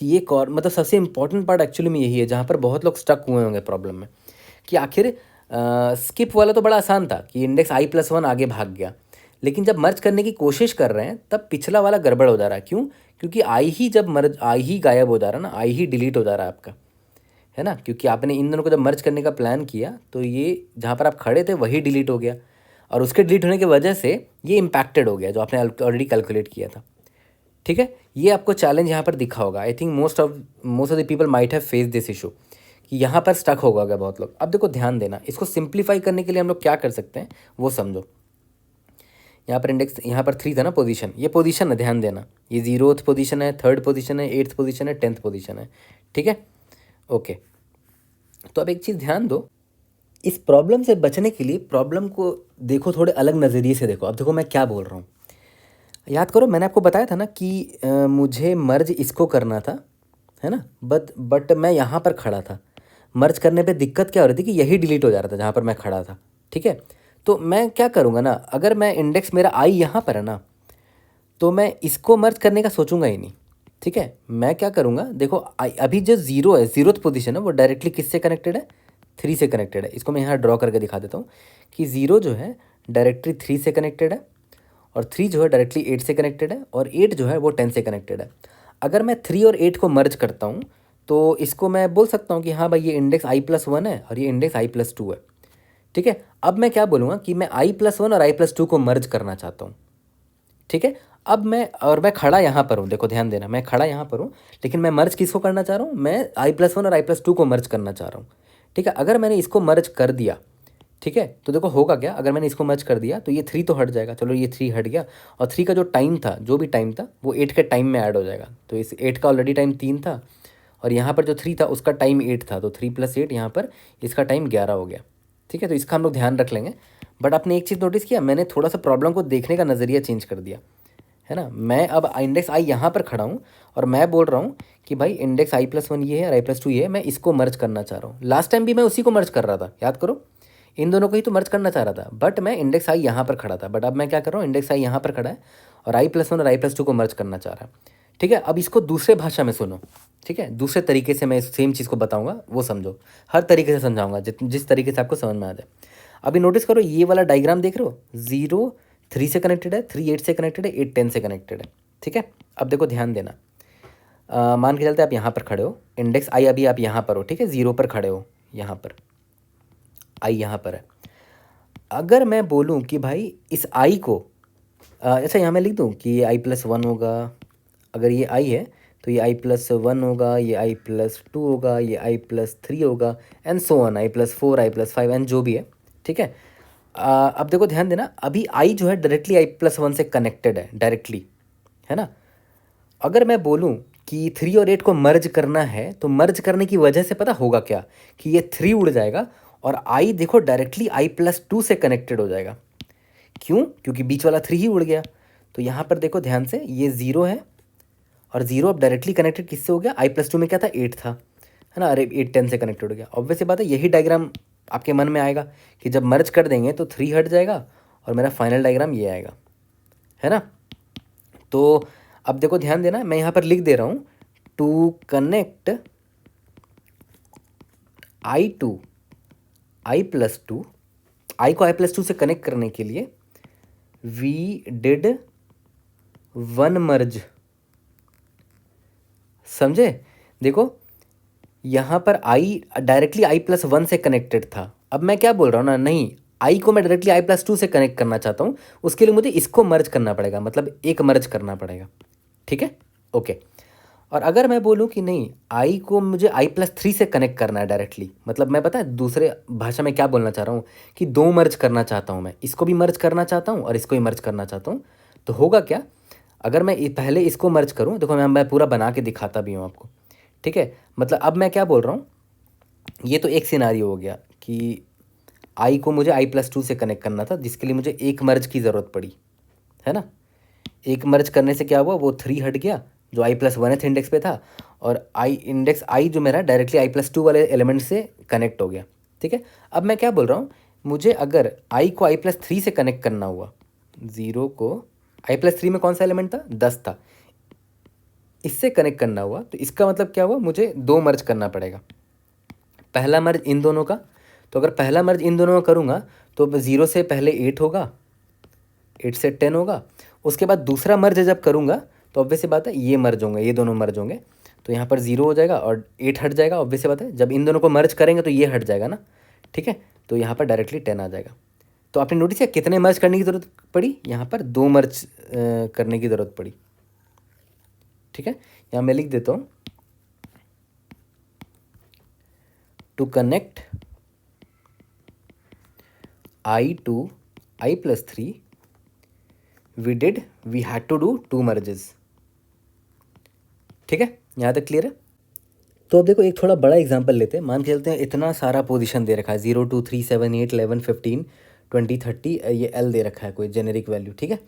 ये मतलब सबसे इंपॉर्टेंट पार्ट एक्चुअली में यही है, जहाँ पर बहुत लोग स्टक हुए होंगे प्रॉब्लम में, कि आखिर स्किप वाला तो बड़ा आसान था कि इंडेक्स i+1 आगे भाग गया, लेकिन जब मर्ज करने की कोशिश कर रहे हैं तब पिछला वाला गड़बड़ हो जा रहा है। क्यों, क्योंकि आई ही गायब हो जा रहा है ना, आई ही डिलीट हो जा रहा है आपका, है ना, क्योंकि आपने इन दोनों को जब मर्ज करने का प्लान किया तो ये जहाँ पर आप खड़े थे वही डिलीट हो गया, और उसके डिलीट होने की वजह से ये इम्पैक्टेड हो गया जो आपने ऑलरेडी कैलकुलेट किया था। ठीक है, ये आपको चैलेंज यहाँ पर दिखा होगा। I think most of the people might have face this issue, कि यहाँ पर स्टक होगा बहुत लोग। अब देखो ध्यान देना, इसको सिंप्लीफाई करने के लिए हम लोग क्या कर सकते हैं वो समझो। यहाँ पर इंडेक्स, यहाँ पर 3 था ना पोजीशन, ये पोजीशन है, ध्यान देना, ये 0th पोजीशन है, 3rd पोजीशन है, 8th पोजीशन है, 10th पोजीशन है। ठीक है, ओके, तो अब एक चीज़ ध्यान दो, इस प्रॉब्लम से बचने के लिए प्रॉब्लम को देखो थोड़े अलग नज़रिए से देखो। अब देखो मैं क्या बोल रहा हूँ, याद करो मैंने आपको बताया था ना कि मुझे मर्ज इसको करना था, है ना, बट मैं यहाँ पर खड़ा था। मर्ज करने पे दिक्कत क्या हो रही थी कि यही डिलीट हो जा रहा था जहाँ पर मैं खड़ा था, ठीक है। तो मैं क्या करूँगा ना, अगर मैं इंडेक्स मेरा आई यहाँ पर है ना, तो मैं इसको मर्ज करने का सोचूंगा ही नहीं, ठीक है। मैं क्या करूँगा, देखो अभी जो ज़ीरो है, ज़ीरोथ पोजीशन है, वो डायरेक्टली किससे कनेक्टेड है, 3 से कनेक्टेड है। इसको मैं यहाँ ड्रॉ करके दिखा देता हूँ कि ज़ीरो जो है डायरेक्टली 3 से कनेक्टेड है, और 3 जो है डायरेक्टली 8 से कनेक्टेड है, और 8 जो है वो 10 से कनेक्टेड है। अगर मैं 3 और 8 को मर्ज करता हूँ तो इसको मैं बोल सकता हूँ कि हाँ भाई ये इंडेक्स i+1 है और ये इंडेक्स i+2 है, ठीक है। अब मैं क्या बोलूँगा कि मैं i+1 और i+2 को मर्ज करना चाहता हूँ, ठीक है। अब मैं खड़ा यहाँ पर हूँ, देखो ध्यान देना, मैं खड़ा यहाँ पर हूँ, लेकिन मैं मर्ज किसको करना चाह रहा हूँ, मैं i+1 और i+2 को मर्ज करना चाह रहा हूँ, ठीक है। अगर मैंने इसको मर्ज कर दिया, ठीक है, तो देखो होगा क्या, अगर मैंने इसको मर्ज कर दिया तो ये 3 तो हट जाएगा, चलो ये 3 हट गया, और 3 का जो टाइम था, जो भी टाइम था, वो 8 के टाइम में ऐड हो जाएगा। तो इस 8 का ऑलरेडी टाइम 3 था, और यहाँ पर जो 3 था उसका टाइम 8 था, तो 3 + 8 यहाँ पर इसका टाइम 11 हो गया, ठीक है। तो इसका हम लोग ध्यान रख लेंगे। बट आपने एक चीज़ नोटिस किया, मैंने थोड़ा सा प्रॉब्लम को देखने का नज़रिया चेंज कर दिया, है ना। मैं अब इंडेक्स आई यहाँ पर खड़ा हूँ, और मैं बोल रहा हूँ कि भाई इंडेक्स i+1 ये है और i+2 ये है, मैं इसको मर्ज करना चाह रहा हूँ। लास्ट टाइम भी मैं उसी को मर्ज कर रहा था, याद करो, इन दोनों को ही तो मर्ज करना चाह रहा था, बट मैं इंडेक्स आई यहाँ पर खड़ा था। बट अब मैं क्या कर रहा हूँ, इंडेक्स आई यहाँ पर खड़ा है और i+1 और i+2 को मर्ज करना चाह रहा है, ठीक है। अब इसको दूसरे भाषा में सुनो, ठीक है, दूसरे तरीके से मैं सेम चीज़ को बताऊँगा, वो समझो, हर तरीके से समझाऊँगा जिस तरीके से आपको समझ में आ जाए। अभी नोटिस करो, ये वाला डायग्राम देख रहे हो, 0 3 से कनेक्टेड है, 3 8 से कनेक्टेड है, 8 10 से कनेक्टेड है, ठीक है। अब देखो ध्यान देना, मान के चलते आप यहाँ पर खड़े हो, इंडेक्स आई अभी आप यहाँ पर हो, ठीक है, 0 पर खड़े हो, यहाँ पर आई यहाँ पर है। अगर मैं बोलूँ कि भाई इस आई को अच्छा यहाँ मैं लिख दूँ कि ये i+1 होगा, अगर ये आई है तो ये i+1 होगा, ये i+2 होगा, ये i+3 होगा, and so on, i+4 i+5 and जो भी है, ठीक है। अब देखो ध्यान देना, अभी आई जो है डायरेक्टली i+1 से कनेक्टेड है, डायरेक्टली, है ना। अगर मैं बोलूँ कि 3 और 8 को मर्ज करना है, तो मर्ज करने की वजह से पता होगा क्या, कि ये 3 उड़ जाएगा और आई देखो डायरेक्टली i+2 से कनेक्टेड हो जाएगा। क्यों, क्योंकि बीच वाला 3 ही उड़ गया। तो यहाँ पर देखो ध्यान से, ये 0 है, और 0 अब डायरेक्टली कनेक्टेड किससे हो गया, i+2 में क्या था, 8 था, है ना। अरे 8 10 से कनेक्टेड हो गया, ऑब्वियस सी बात है, यही डायग्राम आपके मन में आएगा कि जब मर्ज कर देंगे तो 3 हट जाएगा और मेरा फाइनल डायग्राम ये आएगा, है ना। तो अब देखो ध्यान देना, मैं यहाँ पर लिख दे रहा हूँ, टू कनेक्ट i2 i+2, आई को i+2 से कनेक्ट करने के लिए वी डिड 1 मर्ज, समझे। देखो यहाँ पर आई डायरेक्टली i+1 से कनेक्टेड था, अब मैं क्या बोल रहा हूँ ना, नहीं, आई को मैं डायरेक्टली i+2 से कनेक्ट करना चाहता हूँ, उसके लिए मुझे इसको मर्ज करना पड़ेगा, मतलब एक मर्ज करना पड़ेगा, ठीक है, ओके। और अगर मैं बोलूँ कि नहीं, आई को मुझे i+3 से कनेक्ट करना है डायरेक्टली, मतलब मैं पता है दूसरे भाषा में क्या बोलना चाह रहा हूँ, कि 2 मर्ज करना चाहता हूँ, मैं इसको भी मर्ज करना चाहता हूँ और इसको भी मर्ज करना चाहता हूँ। तो होगा क्या, अगर मैं पहले इसको मर्ज करूँ, देखो मैं पूरा बना के दिखाता भी हूँ आपको, ठीक है। मतलब अब मैं क्या बोल रहा हूँ, ये तो एक सिनारियो हो गया कि आई को मुझे i+2 से कनेक्ट करना था, जिसके लिए मुझे एक मर्ज की ज़रूरत पड़ी, है ना। एक मर्ज करने से क्या हुआ, वो 3 हट गया जो i+1th इंडेक्स पे था, और इंडेक्स आई जो मेरा डायरेक्टली i+2 वाले एलिमेंट से कनेक्ट हो गया, ठीक है। अब मैं क्या बोल रहा हूँ, मुझे अगर आई को i+3 से कनेक्ट करना हुआ, 0 को i+3 में कौन सा एलिमेंट था, 10 था, इससे कनेक्ट करना हुआ, तो इसका मतलब क्या हुआ, मुझे 2 मर्ज करना पड़ेगा। पहला मर्ज इन दोनों का, तो अगर पहला मर्ज इन दोनों का करूँगा तो 0 से पहले 8 होगा, 8 से 10 होगा, उसके बाद दूसरा मर्ज जब करूँगा तो ऑब्वियस सी बात है ये मर्ज होंगे, ये दोनों मर्ज होंगे, तो यहाँ पर 0 हो जाएगा और 8 हट जाएगा, ऑब्वियस सी बात है, जब इन दोनों को मर्ज करेंगे तो ये हट जाएगा ना, ठीक है। तो यहाँ पर डायरेक्टली 10 आ जाएगा। तो आपने नोटिस किया कितने मर्ज करने की ज़रूरत पड़ी, यहाँ पर 2 मर्ज करने की ज़रूरत पड़ी, ठीक है। यहाँ मैं लिख देता हूँ, to connect i2 i+3 we had to do 2 merges, ठीक है, यहाँ तक क्लियर है। तो अब देखो एक थोड़ा बड़ा एग्जांपल लेते हैं। मान के चलते हैं इतना सारा पोजीशन दे रखा है 0 2 3 7 8 11 15 20 30, ये एल दे रखा है कोई जेनेरिक वैल्यू, ठीक है।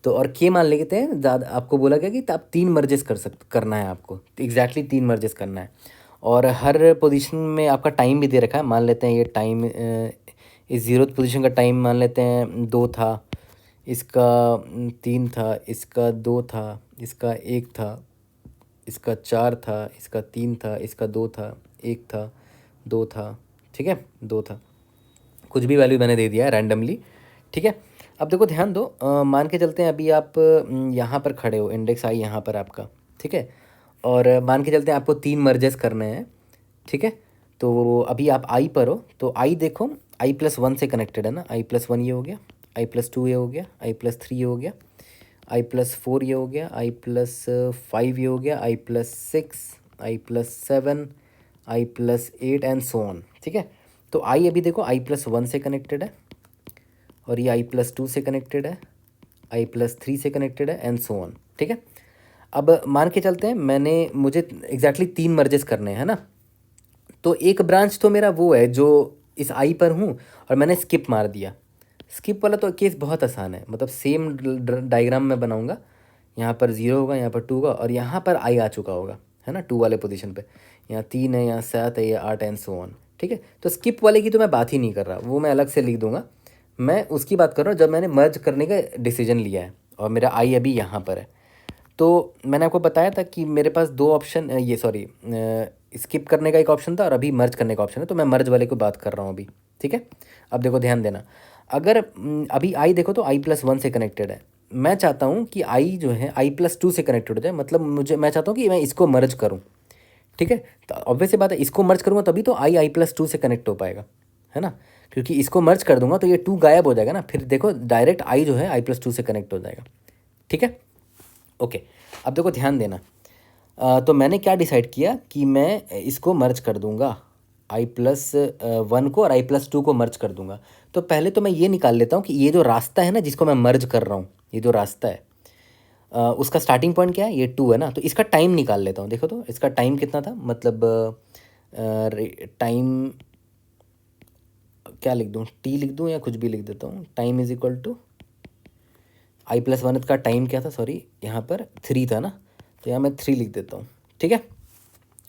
तो और के मान लेते हैं, ज़्यादा आपको बोला गया कि आप 3 मर्जेस करना है आपको, एग्जैक्टली 3 मर्जेस करना है। और हर पोजीशन में आपका टाइम भी दे रखा है। मान लेते हैं ये टाइम, इस 0th पोजीशन का टाइम मान लेते हैं 2 था, इसका 3 था, इसका 2 था, इसका 1 था, इसका 4 था, इसका 3 था, इसका 2 था, 1 था, 2 था, ठीक है, 2 था। कुछ भी वैल्यू मैंने दे दिया है रैंडमली, ठीक है। अब देखो ध्यान दो, मान के चलते हैं अभी आप यहाँ पर खड़े हो, इंडेक्स आई यहाँ पर आपका, ठीक है। और मान के चलते हैं आपको 3 मर्जेस करने हैं, ठीक है। तो अभी आप आई पर हो, तो आई देखो आई प्लस 1 से कनेक्टेड है ना, आई प्लस 1 ये हो गया, आई प्लस 2 ये हो गया, आई प्लस 3 ये हो गया, आई प्लस 4 ये हो गया, आई प्लस 5 ये हो गया, I plus 6, I plus 7, I plus 8 and so on, ठीक है। तो आई अभी देखो आई प्लस 1 से कनेक्टेड है, और ये आई प्लस 2 से कनेक्टेड है, आई प्लस 3 से कनेक्टेड है एंड सो ऑन, ठीक है। अब मान के चलते हैं मुझे एग्जैक्टली 3 मर्जेस करने हैं, है ना। तो एक ब्रांच तो मेरा वो है जो इस आई पर हूँ, और मैंने स्किप मार दिया। स्किप वाला तो केस बहुत आसान है, मतलब सेम डायग्राम में बनाऊंगा। यहाँ पर 0 होगा, यहाँ पर 2 होगा, और यहाँ पर आई आ चुका होगा, है ना, 2 वाले पोजीशन पे। यहाँ 3 है, यहाँ 7 है, ये 8 एंड सो ऑन, ठीक है। तो स्किप वाले की तो मैं बात ही नहीं कर रहा, वो मैं अलग से लिख दूंगा। मैं उसकी बात कर रहा हूँ जब मैंने मर्ज करने का डिसीजन लिया है और मेरा आई अभी यहाँ पर है। तो मैंने आपको बताया था कि मेरे पास 2 ऑप्शन, ये सॉरी, स्किप करने का एक ऑप्शन था और अभी मर्ज करने का ऑप्शन है, तो मैं मर्ज वाले को बात कर रहा हूँ अभी, ठीक है। अब देखो ध्यान देना, अगर अभी आई देखो तो आई प्लस 1 से कनेक्टेड है। मैं चाहता हूँ कि आई जो है आई प्लस 2 से कनेक्टेड हो जाए, मतलब मैं चाहता हूँ कि मैं इसको मर्ज करूँ, ठीक है। तो ऑब्वियस सी बात है, इसको मर्ज करूँगा तभी तो आई आई प्लस 2 से कनेक्ट हो पाएगा, है ना। क्योंकि इसको मर्ज कर दूंगा तो ये 2 गायब हो जाएगा ना, फिर देखो डायरेक्ट आई जो है आई प्लस 2 से कनेक्ट हो जाएगा, ठीक है। ओके, अब देखो ध्यान देना, तो मैंने क्या डिसाइड किया कि मैं इसको मर्ज कर दूंगा, आई प्लस 1 को और आई प्लस 2 को मर्ज कर दूंगा। तो पहले तो मैं ये निकाल लेता हूँ कि ये जो रास्ता है ना जिसको मैं मर्ज कर रहा हूँ, ये जो रास्ता है उसका स्टार्टिंग पॉइंट क्या है, ये 2 है ना। तो इसका टाइम निकाल लेता हूँ। देखो तो इसका टाइम कितना था, मतलब टाइम क्या लिख दूँ, टी लिख दूँ या कुछ भी लिख देता हूँ। Time is equal to I plus 1 का टाइम क्या था, सॉरी यहाँ पर 3 था ना, तो यहाँ मैं 3 लिख देता हूँ, ठीक है।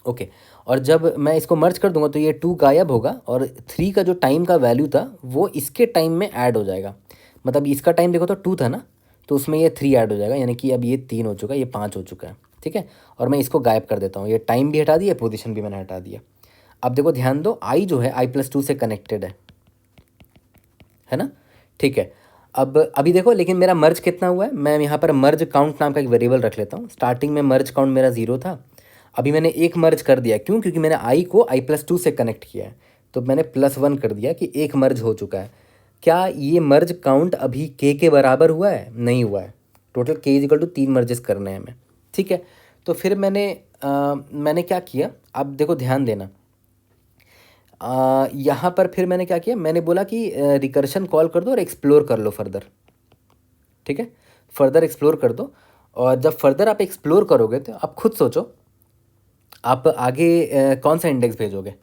ओके, और जब मैं इसको मर्ज कर दूंगा तो ये 2 गायब होगा और 3 का जो टाइम का वैल्यू था वो इसके टाइम में ऐड हो जाएगा। मतलब इसका टाइम देखो तो 2 था ना, तो उसमें ये 3 ऐड हो जाएगा, यानी कि अब ये 3 हो चुका है, ये 5 हो चुका है, ठीक है। और मैं इसको गायब कर देता हूँ, ये टाइम भी हटा दिया, पोजीशन भी मैंने हटा दिया। अब देखो ध्यान दो, आई जो है आई प्लस 2 से कनेक्टेड है ना, ठीक है। अब अभी देखो लेकिन मेरा मर्ज कितना हुआ है, मैं यहाँ पर मर्ज काउंट नाम का एक वेरिएबल रख लेता हूँ। स्टार्टिंग में मर्ज काउंट मेरा 0 था, अभी मैंने एक मर्ज कर दिया, क्यों, क्योंकि मैंने आई को आई प्लस 2 से कनेक्ट किया है, तो मैंने +1 कर दिया कि एक मर्ज हो चुका है। क्या ये मर्ज काउंट अभी के बराबर हुआ है, नहीं हुआ है। टोटल के इजिकल टू 3 मर्जेस करने हैं हमें, ठीक है। तो फिर मैंने क्या किया, अब देखो ध्यान देना, यहाँ पर फिर मैंने क्या किया, मैंने बोला कि रिकर्शन कॉल कर दो और एक्सप्लोर कर लो फर्दर, ठीक है। फर्दर एक्सप्लोर कर दो, और जब फर्दर आप एक्सप्लोर करोगे तो आप खुद सोचो आप आगे कौन सा इंडेक्स भेजोगे।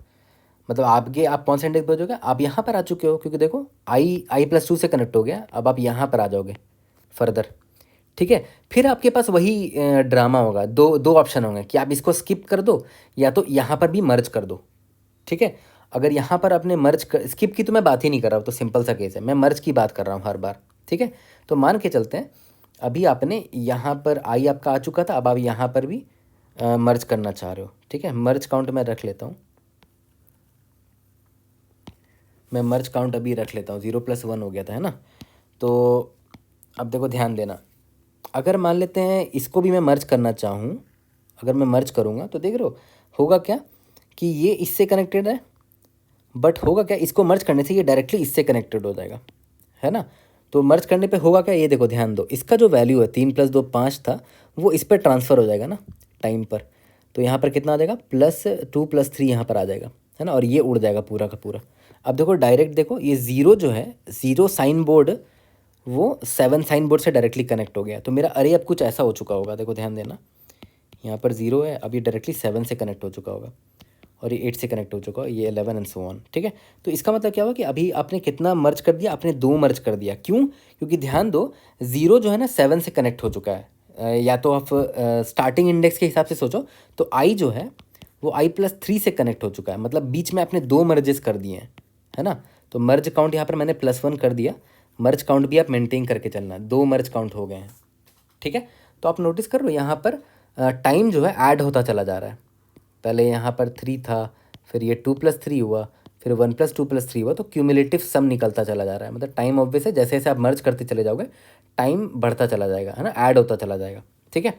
मतलब आगे आप कौन सा इंडेक्स भेजोगे, आप यहाँ पर आ चुके हो, क्योंकि देखो आई प्लस 2 से कनेक्ट हो गया, अब आप यहाँ पर आ जाओगे फर्दर, ठीक है। फिर आपके पास वही ड्रामा होगा, दो ऑप्शन होंगे कि आप इसको स्किप कर दो या तो यहाँ पर भी मर्ज कर दो, ठीक है। अगर यहाँ पर आपने स्किप की तो मैं बात ही नहीं कर रहा हूँ, तो सिंपल सा केस है, मैं मर्ज की बात कर रहा हूँ हर बार, ठीक है। तो मान के चलते हैं अभी आपने यहाँ पर आई आपका आ चुका था, अब आप यहाँ पर भी मर्ज करना चाह रहे हो, ठीक है। मर्ज काउंट मैं रख लेता हूँ, मैं मर्ज काउंट अभी रख लेता हूँ, 0 + 1 हो गया था, है ना। तो अब देखो ध्यान देना, अगर मान लेते हैं इसको भी मैं मर्ज करना चाहूँ, अगर मैं मर्ज करूँगा तो देख रहे हो होगा क्या कि ये इससे कनेक्टेड है, बट होगा क्या, इसको मर्ज करने से ये डायरेक्टली इससे कनेक्टेड हो जाएगा, है ना। तो मर्ज करने पे होगा क्या, ये देखो ध्यान दो, इसका जो वैल्यू है 3 + 2 5 था, वो इस पर ट्रांसफ़र हो जाएगा ना टाइम पर। तो यहाँ पर कितना आ जाएगा, +2 + 3 यहाँ पर आ जाएगा, है ना, और ये उड़ जाएगा पूरा का पूरा। अब देखो डायरेक्ट देखो, ये 0 जो है, 0 साइन बोर्ड वो 7 साइन बोर्ड से डायरेक्टली कनेक्ट हो गया। तो मेरा अरे अब कुछ ऐसा हो चुका होगा, देखो ध्यान देना, यहाँ पर 0 है, अब ये डायरेक्टली 7 से कनेक्ट हो चुका होगा और ये 8 से कनेक्ट हो चुका है, ये 11 एंड सो ऑन। ठीक है, तो इसका मतलब क्या हुआ कि अभी आपने कितना मर्ज कर दिया, आपने 2 मर्ज कर दिया। क्यों? क्योंकि ध्यान दो 0 जो है ना 7 से कनेक्ट हो चुका है। या तो आप स्टार्टिंग इंडेक्स के हिसाब से सोचो तो आई जो है वो i+3 से कनेक्ट हो चुका है, मतलब बीच में आपने 2 मर्जेस कर दिए हैं, है ना। तो मर्ज काउंट यहाँ पर मैंने +1 कर दिया, मर्ज काउंट भी आप मेंटेन करके चलना, 2 मर्ज काउंट हो गए हैं। ठीक है, तो आप नोटिस कर लो यहाँ पर टाइम जो है ऐड होता चला जा रहा है। पहले यहाँ पर 3 था, फिर ये 2+3 हुआ, फिर 1+2+3 हुआ, तो क्यूमुलेटिव सम निकलता चला जा रहा है। मतलब टाइम ऑब्वियस है, जैसे जैसे आप मर्ज करते चले जाओगे टाइम बढ़ता चला जाएगा, है ना, ऐड होता चला जाएगा। ठीक है,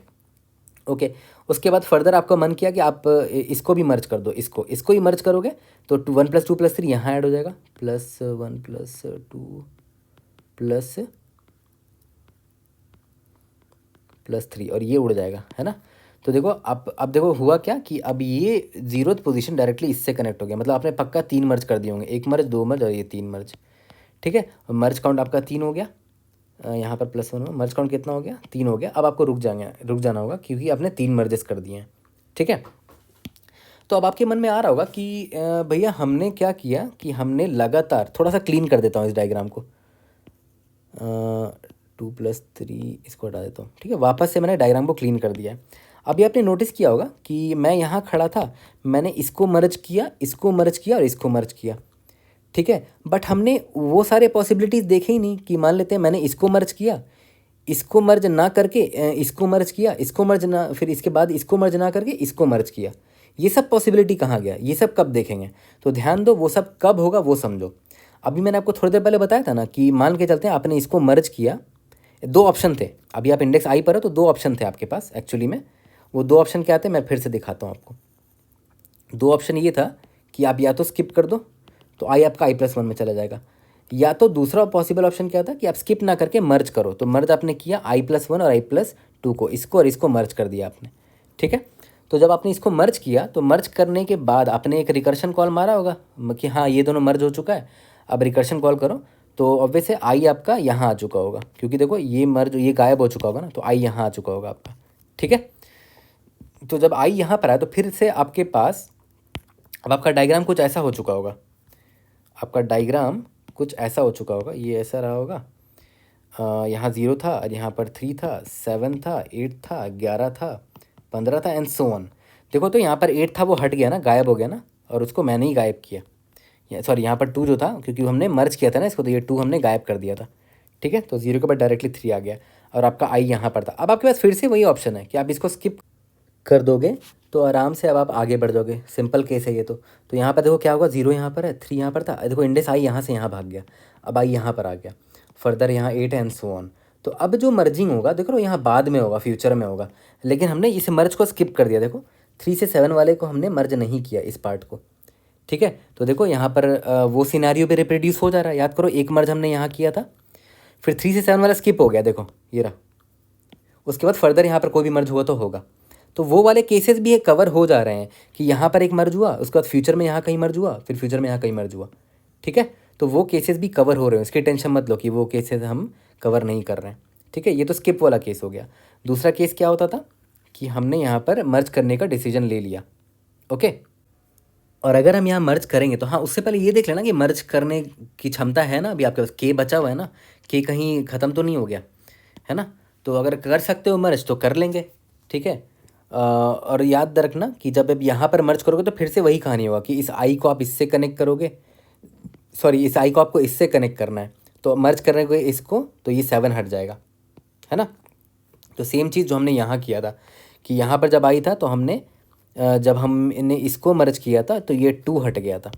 ओके। उसके बाद फर्दर आपका मन किया कि आप इसको भी मर्ज कर दो, इसको ही मर्ज करोगे तो 1+2+3 यहाँ ऐड हो जाएगा, +1+2++3 और ये उड़ जाएगा, है ना। तो देखो अब देखो हुआ क्या कि अब ये 0th पोजीशन डायरेक्टली इससे कनेक्ट हो गया, मतलब आपने पक्का 3 मर्ज कर दिए होंगे, 1 मर्ज, 2 मर्ज और ये 3 मर्ज। ठीक है, मर्ज काउंट आपका 3 हो गया, यहाँ पर +1 हो, मर्ज काउंट कितना हो गया, 3 हो गया। अब आपको रुक जाना होगा क्योंकि आपने 3 मर्जेस कर दिए हैं। ठीक है, तो अब आपके मन में आ रहा होगा कि भैया हमने क्या किया कि हमने लगातार, थोड़ा सा क्लीन कर देता हूँ इस डायग्राम को, 2+3 इसको हटा देता हूँ। ठीक है, वापस से मैंने डायग्राम को क्लीन कर दिया है। अभी आपने नोटिस किया होगा कि मैं यहाँ खड़ा था, मैंने इसको मर्ज किया, इसको मर्ज किया और इसको मर्ज किया। ठीक है, बट हमने वो सारे पॉसिबिलिटीज़ देखे ही नहीं कि मान लेते हैं मैंने इसको मर्ज किया, इसको मर्ज ना करके इसको मर्ज किया, इसको मर्ज ना, फिर इसके बाद इसको मर्ज ना करके इसको मर्ज किया। ये सब पॉसिबिलिटी कहाँ गया, ये सब कब देखेंगे? तो ध्यान दो, वो सब कब होगा वो समझो। अभी मैंने आपको थोड़ी देर पहले बताया था ना कि मान के चलते हैं आपने इसको मर्ज किया, 2 ऑप्शन थे। अभी आप इंडेक्स आई पर हो तो 2 ऑप्शन थे आपके पास एक्चुअली में। वो 2 ऑप्शन क्या थे मैं फिर से दिखाता हूँ आपको। 2 ऑप्शन ये था कि आप या तो स्किप कर दो तो आई आपका i+1 में चला जाएगा, या तो दूसरा पॉसिबल ऑप्शन क्या था कि आप स्किप ना करके मर्ज करो। तो मर्ज आपने किया i+1 और i+2 को, इसको और इसको मर्ज कर दिया आपने। ठीक है, तो जब आपने इसको मर्ज किया तो मर्ज करने के बाद आपने एक रिकर्शन कॉल मारा होगा कि हाँ ये दोनों मर्ज हो चुका है, अब रिकर्शन कॉल करो। तो ऑब्वियस है आई आपका यहाँ आ चुका होगा, क्योंकि देखो ये मर्ज, ये गायब हो चुका होगा ना, तो आई यहाँ आ चुका होगा आपका। ठीक है, तो जब आई यहाँ पर आए तो फिर से आपके पास अब आपका डायग्राम कुछ ऐसा हो चुका होगा, आपका डायग्राम कुछ ऐसा हो चुका होगा, ये ऐसा रहा होगा। यहाँ 0 था और यहाँ पर 3 था, 7 था, 8 था, 11 था, 15 था एंड सो ऑन। देखो तो यहाँ पर 8 था वो हट गया ना, गायब हो गया ना, और उसको मैंने ही गायब किया। सॉरी, यहाँ पर 2 जो था, क्योंकि हमने मर्ज किया था ना इसको, तो ये 2 हमने गायब कर दिया था। ठीक है, तो 0 के बाद डायरेक्टली 3 आ गया और आपका आई यहाँ पर था। अब आपके पास फिर से वही ऑप्शन है कि आप इसको स्किप कर दोगे तो आराम से अब आप आगे बढ़ जाओगे। सिंपल केस है ये तो यहाँ पर देखो क्या होगा, 0 यहाँ पर है, 3 यहाँ पर था, देखो इंडेक्स आई यहाँ से यहाँ भाग गया, अब आई यहाँ पर आ गया, फर्दर यहाँ 8 एंड सो ऑन। तो अब जो मर्जिंग होगा देखो यहाँ बाद में होगा, फ्यूचर में होगा, लेकिन हमने इस मर्ज को स्किप कर दिया। देखो 3 से 7 वाले को हमने मर्ज नहीं किया, इस पार्ट को। ठीक है, तो देखो यहाँ पर वो सिनारियो पे रिप्रोड्यूस हो जा रहा है। याद करो एक मर्ज हमने यहाँ किया था, फिर 3 से 7 वाला स्किप हो गया, देखो ये रहा। उसके बाद फर्दर यहाँ पर कोई भी मर्ज हुआ तो होगा, तो वो वाले केसेस भी कवर हो जा रहे हैं कि यहाँ पर एक मर्ज हुआ, उसके बाद फ्यूचर में यहाँ कहीं मर्ज हुआ, फिर फ्यूचर में यहाँ कहीं मर्ज हुआ। ठीक है, तो वो केसेस भी कवर हो रहे हैं, इसकी टेंशन मत लो कि वो केसेस हम कवर नहीं कर रहे हैं। ठीक है, ये तो स्किप वाला केस हो गया। दूसरा केस क्या होता था कि हमने यहाँ पर मर्ज करने का डिसीजन ले लिया। ओके, और अगर हम यहाँ मर्ज करेंगे तो हाँ, उससे पहले ये देख लेना कि मर्ज करने की क्षमता है ना, अभी आपके पास के बचा हुआ है ना, के कहीं ख़त्म तो नहीं हो गया है ना। तो अगर कर सकते हो मर्ज तो कर लेंगे। ठीक है, और याद रखना कि जब अब यहाँ पर मर्ज करोगे तो फिर से वही कहानी होगा कि इस आई को आप इससे कनेक्ट करोगे, सॉरी इस आई को आपको इससे कनेक्ट करना है, तो मर्ज करेंगे इसको तो ये 7 हट जाएगा, है ना। तो सेम चीज़ जो हमने यहाँ किया था कि यहाँ पर जब आई था तो हमने जब हमने इसको मर्ज किया था तो ये 2 हट गया था।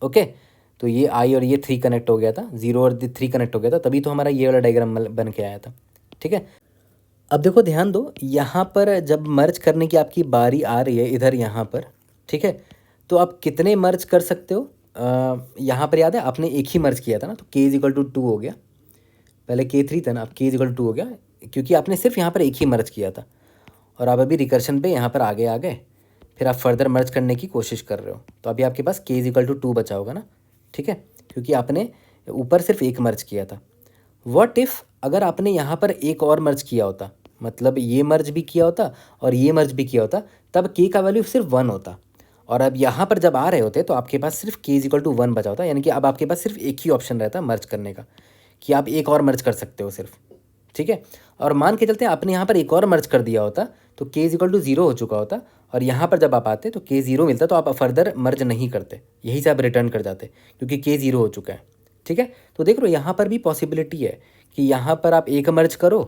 ओके, तो ये आई और ये 3 कनेक्ट हो गया था, 0 और 3 कनेक्ट हो गया था, तभी तो हमारा ये वाला डायग्राम बन के आया था। ठीक है, अब देखो ध्यान दो, यहाँ पर जब मर्ज करने की आपकी बारी आ रही है इधर यहाँ पर, ठीक है, तो आप कितने मर्ज कर सकते हो? यहाँ पर याद है आपने एक ही मर्ज किया था ना, तो k=2 हो गया। पहले k3 था ना, अब k=2 हो गया, क्योंकि आपने सिर्फ यहाँ पर एक ही मर्ज किया था और आप अभी रिकर्शन पे यहाँ पर आगे आ गए, फिर आप फर्दर मर्ज करने की कोशिश कर रहे हो, तो अभी आपके पास k=2 बचा होगा ना। ठीक है, क्योंकि आपने ऊपर सिर्फ एक मर्ज किया था। व्हाट इफ़ अगर आपने यहाँ पर एक और मर्ज किया होता, मतलब ये मर्ज भी किया होता और ये मर्ज भी किया होता, तब के का वैल्यू सिर्फ 1 होता। और अब यहाँ पर जब आ रहे होते तो आपके पास सिर्फ के इज इक्वल टू 1 बचा होता, यानी कि अब आपके पास सिर्फ एक ही ऑप्शन रहता मर्ज करने का, कि आप एक और मर्ज कर सकते हो सिर्फ। ठीक है, और मान के चलते हैं आपने यहाँ पर एक और मर्ज कर दिया होता तो के इज इक्वल टू 0 हो चुका होता, और यहाँ पर जब आप आते तो के 0 मिलता, तो आप फर्दर मर्ज नहीं करते, यही से आप रिटर्न कर जाते क्योंकि के 0 हो चुका है। ठीक है, तो देख लो यहाँ पर भी पॉसिबिलिटी है कि यहाँ पर आप एक मर्ज करो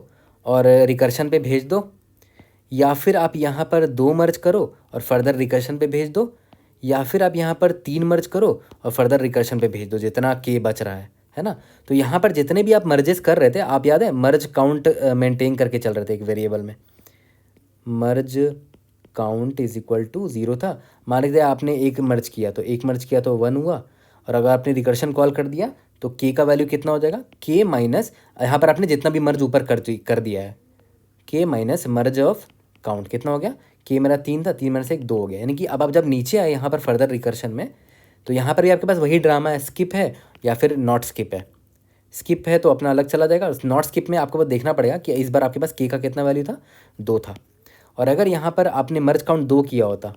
और रिकर्शन पे भेज दो, या फिर आप यहाँ पर 2 मर्ज करो और फर्दर रिकर्शन पे भेज दो, या फिर आप यहाँ पर 3 मर्ज करो और फर्दर रिकर्शन पे भेज दो जितना के बच रहा है ना। तो यहाँ पर जितने भी आप मर्जेस कर रहे थे, आप याद है मर्ज काउंट मेंटेन करके चल रहे थे एक वेरिएबल में, मर्ज काउंट इज इक्वल टू 0 था। मान लीजिए आपने एक मर्ज किया तो 1 हुआ, और अगर आपने रिकर्शन कॉल कर दिया तो के का वैल्यू कितना हो जाएगा, के माइनस यहाँ पर आपने जितना भी मर्ज ऊपर कर दिया है, के माइनस मर्ज ऑफ काउंट कितना हो गया, के मेरा 3 था, 3 में से 1 2 हो गया। यानी कि अब आप जब नीचे आए यहाँ पर फर्दर रिकर्शन में, तो यहाँ पर भी आपके पास वही ड्रामा है, स्किप है या फिर नॉट स्किप है। स्किप है तो अपना अलग चला जाएगा, नॉट स्किप में आपको बस देखना पड़ेगा कि इस बार आपके पास के का कितना वैल्यू था, 2 था। और अगर यहाँ पर आपने मर्ज काउंट 2 किया होता,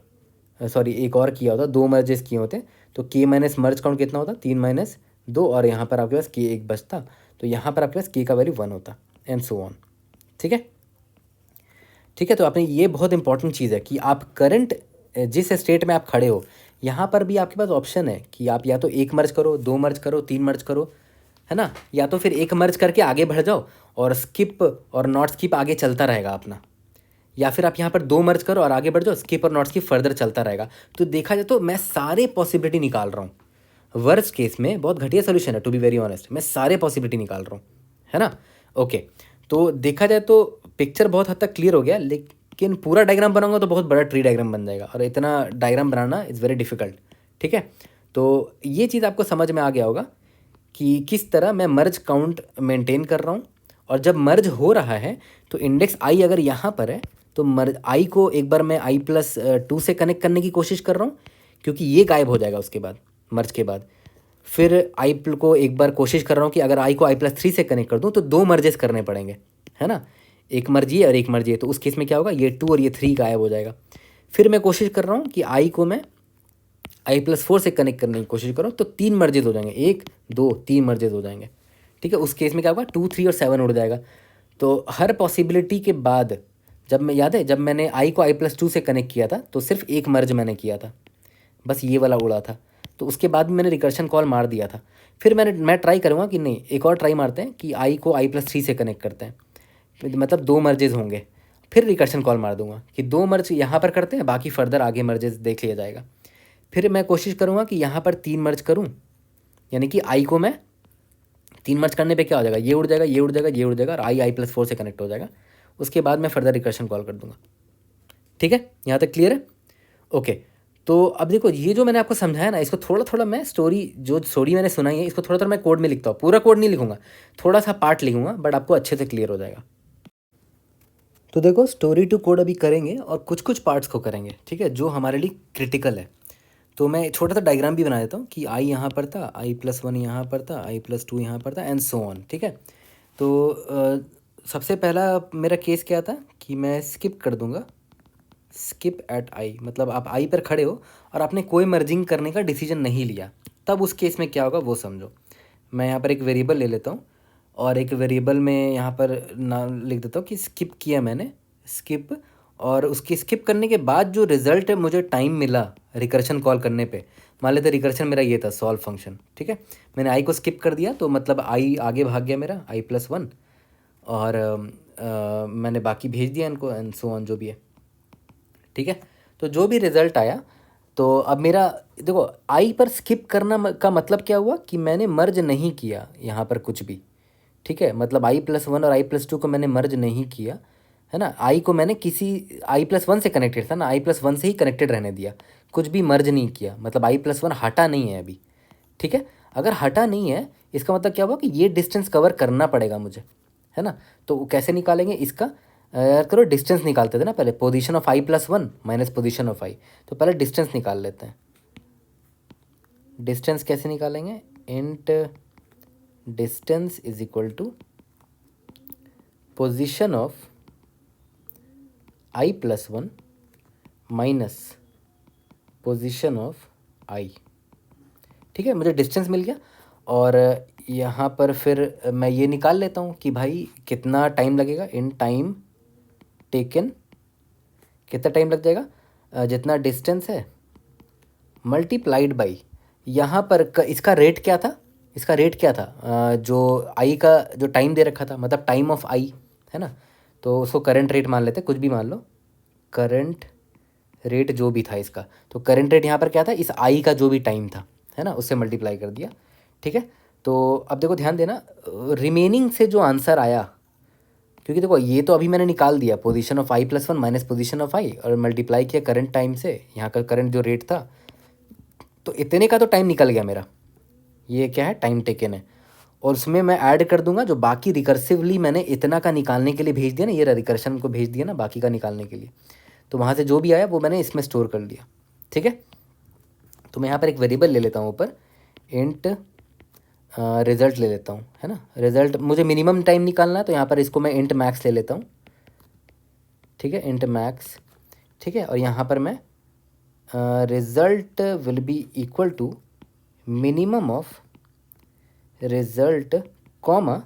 सॉरी एक और किया होता, 2 मर्जेस किए होते, तो के माइनस मर्ज काउंट कितना होता, 3 माइनस 2, और यहाँ पर आपके पास के 1 बचता, तो यहाँ पर आपके पास के का वैल्यू 1 होता, एंड सो ऑन। ठीक है, ठीक है, तो आपने ये बहुत इंपॉर्टेंट चीज़ है कि आप करंट जिस स्टेट में आप खड़े हो, यहाँ पर भी आपके पास ऑप्शन है कि आप या तो एक मर्ज करो, 2 मर्ज करो, 3 मर्ज करो, है ना, या तो फिर एक मर्ज करके आगे बढ़ जाओ और स्किप और नॉट स्किप आगे चलता रहेगा अपना, या फिर आप यहाँ पर 2 मर्ज करो और आगे बढ़ जाओ, स्किप और नॉट स्किप फर्दर चलता रहेगा। तो देखा जाए तो मैं सारे पॉसिबिलिटी निकाल रहा हूँ, वर्स्ट केस में बहुत घटिया सोल्यूशन है, टू बी वेरी ऑनेस्ट, मैं सारे पॉसिबिलिटी निकाल रहा हूँ, है ना। ओके, तो देखा जाए तो पिक्चर बहुत हद तक क्लियर हो गया, लेकिन पूरा डायग्राम बनाऊंगा तो बहुत बड़ा ट्री डायग्राम बन जाएगा, और इतना diagram banana is very difficult. ठीक है, तो ये चीज़ आपको समझ में आ गया होगा कि किस तरह मैं मर्ज काउंट मेंटेन कर रहा हूँ, और जब मर्ज हो रहा है तो इंडेक्स आई अगर यहाँ पर है तो मर्ज आई को एक बार मैं i+2 से कनेक्ट करने की कोशिश कर रहा हूँ, क्योंकि ये गायब हो जाएगा उसके बाद, मर्ज के बाद। फिर आई को एक बार कोशिश कर रहा हूँ कि अगर आई को i+3 से कनेक्ट कर दूँ तो 2 मर्जेस करने पड़ेंगे, है ना, एक मर्ज ये और एक मर्ज ये, तो उस केस में क्या होगा, ये 2 और ये 3 गायब हो जाएगा। फिर मैं कोशिश कर रहा हूँ कि आई को मैं i+4 से कनेक्ट करने की कोशिश करो तो 3 मर्जेज हो जाएंगे, 1 2 3 मर्जेज हो जाएंगे। ठीक है, उस केस में क्या होगा, 2 3 और 7 उड़ जाएगा। तो हर पॉसिबिलिटी के बाद जब मैं याद है जब मैंने आई को i+2 से कनेक्ट किया था तो सिर्फ एक मर्ज मैंने किया था, बस ये वाला उड़ा था, तो उसके बाद भी मैंने रिकर्शन कॉल मार दिया था। फिर मैं ट्राई करूँगा कि नहीं, एक और ट्राई मारते हैं कि आई को i+3 से कनेक्ट करते हैं, मतलब 2 मर्जेज होंगे, फिर रिकर्शन कॉल मार दूंगा कि 2 मर्ज यहाँ पर करते हैं, बाकी फर्दर आगे मर्जेज देख लिया जाएगा। फिर मैं कोशिश करूँगा कि यहाँ पर 3 मर्ज करूँ, यानी कि आई को मैं 3 मर्ज करने पे क्या हो जाएगा, ये उड़ जाएगा, ये उड़ जाएगा, ये उड़ जाएगा, और i+4 से कनेक्ट हो जाएगा। उसके बाद मैं फर्दर रिकर्शन कॉल कर दूंगा। ठीक है, यहाँ तक क्लियर है। ओके, तो अब देखो ये जो मैंने आपको समझाया ना, इसको थोड़ा थोड़ा मैं स्टोरी मैंने सुनाई है, इसको थोड़ा थोड़ा मैं कोड में लिखता हूँ, पूरा कोड नहीं लिखूंगा, थोड़ा सा पार्ट लिखूंगा, बट आपको अच्छे से क्लियर हो जाएगा। तो देखो स्टोरी टू कोड अभी करेंगे और कुछ कुछ पार्ट्स को करेंगे, ठीक है, जो हमारे लिए क्रिटिकल है। तो मैं छोटा सा डायग्राम भी बना देता हूँ कि आई यहाँ पर था, i+1 यहाँ पर था, i+2 यहाँ पर था, एंड सो ऑन। ठीक है, तो सबसे पहला मेरा केस क्या था कि मैं स्किप कर दूंगा, स्किप एट आई, मतलब आप आई पर खड़े हो और आपने कोई मर्जिंग करने का डिसीजन नहीं लिया, तब उस केस में क्या होगा वो समझो। मैं यहाँ पर एक वेरिएबल ले लेता हूँ और एक वेरिएबल में यहाँ पर नाम लिख देता हूँ कि स्किप किया मैंने, स्किप, और उसकी स्किप करने के बाद जो रिज़ल्ट मुझे टाइम मिला रिकर्शन कॉल करने पे, मान लेते रिकर्शन मेरा ये था सॉल्व फंक्शन। ठीक है, मैंने आई को स्किप कर दिया तो मतलब आई आगे भाग गया मेरा i+1, और मैंने बाकी भेज दिया इनको, एंड सो ऑन जो भी है। ठीक है, तो जो भी रिज़ल्ट आया, तो अब मेरा देखो आई पर स्किप करना का मतलब क्या हुआ कि मैंने मर्ज नहीं किया यहाँ पर कुछ भी। ठीक है, मतलब i+1 और i+2 को मैंने मर्ज नहीं किया, है ना, आई को मैंने किसी i+1 से कनेक्टेड था ना, i+1 से ही कनेक्टेड रहने दिया, कुछ भी मर्ज नहीं किया, मतलब i+1 हटा नहीं है अभी। ठीक है, अगर हटा नहीं है इसका मतलब क्या हुआ कि ये डिस्टेंस कवर करना पड़ेगा मुझे, है ना। तो कैसे निकालेंगे इसका, यार करो डिस्टेंस निकालते थे ना पहले, position of i+1 minus position of I, तो पहले डिस्टेंस निकाल लेते हैं। डिस्टेंस कैसे निकालेंगे, int distance is equal to position of I plus one minus position of I. ठीक है, मुझे डिस्टेंस मिल गया और यहाँ पर फिर मैं ये निकाल लेता हूँ कि भाई कितना टाइम लगेगा इन टाइम टेकन, कितना टाइम लग जाएगा जितना डिस्टेंस है मल्टीप्लाइड बाई यहाँ पर इसका रेट क्या था, इसका रेट क्या था जो आई का जो टाइम दे रखा था, मतलब टाइम ऑफ आई है ना, तो उसको करंट रेट मान लेते, कुछ भी मान लो, करंट रेट जो भी था इसका, तो करंट रेट यहाँ पर क्या था, इस आई का जो भी टाइम था है ना, उससे मल्टीप्लाई कर दिया। ठीक है, तो अब देखो ध्यान देना, रिमेनिंग से जो आंसर आया, क्योंकि देखो ये तो अभी मैंने निकाल दिया position of I plus one minus position of I और मल्टीप्लाई किया करंट टाइम से, यहाँ का करंट जो रेट था, तो इतने का तो टाइम निकल गया मेरा, ये क्या है टाइम टेकन है, और उसमें मैं ऐड कर दूंगा जो बाकी रिकर्सिवली मैंने इतना का निकालने के लिए भेज दिया ना, ये रिकर्शन को भेज दिया ना बाकी का निकालने के लिए, तो वहाँ से जो भी आया वो मैंने इसमें स्टोर कर लिया। ठीक है, तो मैं यहाँ पर एक वेरिएबल ले लेता हूँ ऊपर, इंट रिज़ल्ट ले लेता हूँ है ना, रिज़ल्ट मुझे मिनिमम टाइम निकालना है, तो यहाँ पर इसको मैं इंट मैक्स ले लेता हूँ। ठीक है, इंट मैक्स। ठीक है, और यहाँ पर मैं result will be equal to minimum of result comma,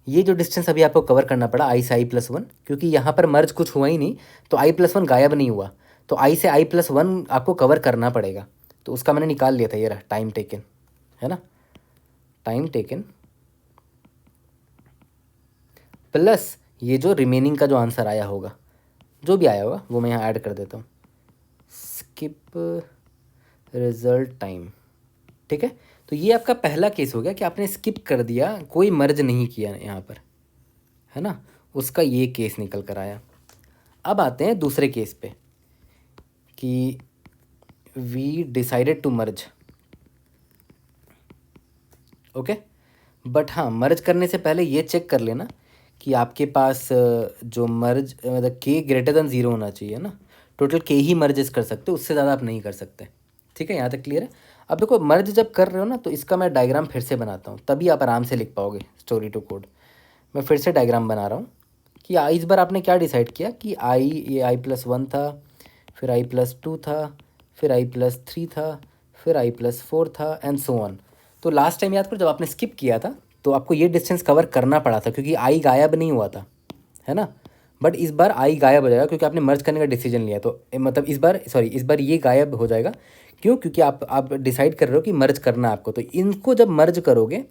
ये जो डिस्टेंस अभी आपको कवर करना पड़ा आई से आई प्लस वन, क्योंकि यहाँ पर मर्ज कुछ हुआ ही नहीं, तो आई प्लस वन गायब नहीं हुआ, तो आई से आई प्लस वन आपको कवर करना पड़ेगा, तो उसका मैंने निकाल लिया था, ये रहा टाइम टेकन है ना, टाइम टेकन प्लस ये जो रिमेनिंग का जो आंसर आया होगा, जो भी आया होगा वो मैं यहाँ ऐड कर देता हूँ, स्किप रिजल्ट टाइम। ठीक है, तो ये आपका पहला केस हो गया कि आपने स्किप कर दिया, कोई मर्ज नहीं किया यहाँ पर है ना, उसका ये केस निकल कर आया। अब आते हैं दूसरे केस पे कि we decided to merge. Okay, but हाँ, मर्ज करने से पहले ये चेक कर लेना कि आपके पास जो मर्ज मतलब के ग्रेटर देन ज़ीरो होना चाहिए ना, टोटल के ही मर्जेस कर सकते हो, उससे ज़्यादा आप नहीं कर सकते। ठीक है, यहाँ तक क्लियर है। अब देखो मर्ज जब कर रहे हो ना, तो इसका मैं डायग्राम फिर से बनाता हूँ, तभी आप आराम से लिख पाओगे स्टोरी टू कोड। मैं फिर से डायग्राम बना रहा हूँ कि इस बार आपने क्या डिसाइड किया कि आई, ये आई प्लस वन था, फिर आई प्लस टू था, फिर आई प्लस थ्री था, फिर आई प्लस फोर था एंड सो ऑन। तो लास्ट टाइम याद करो जब आपने स्किप किया था तो आपको ये डिस्टेंस कवर करना पड़ा था, क्योंकि आई गायब नहीं हुआ था है ना, बट इस बार आई गायब हो जाएगा क्योंकि आपने मर्ज करने का डिसीजन लिया, तो मतलब इस बार ये गायब हो जाएगा। क्यों? क्योंकि आप डिसाइड कर रहे हो कि मर्ज करना आपको, तो इनको जब मर्ज करोगे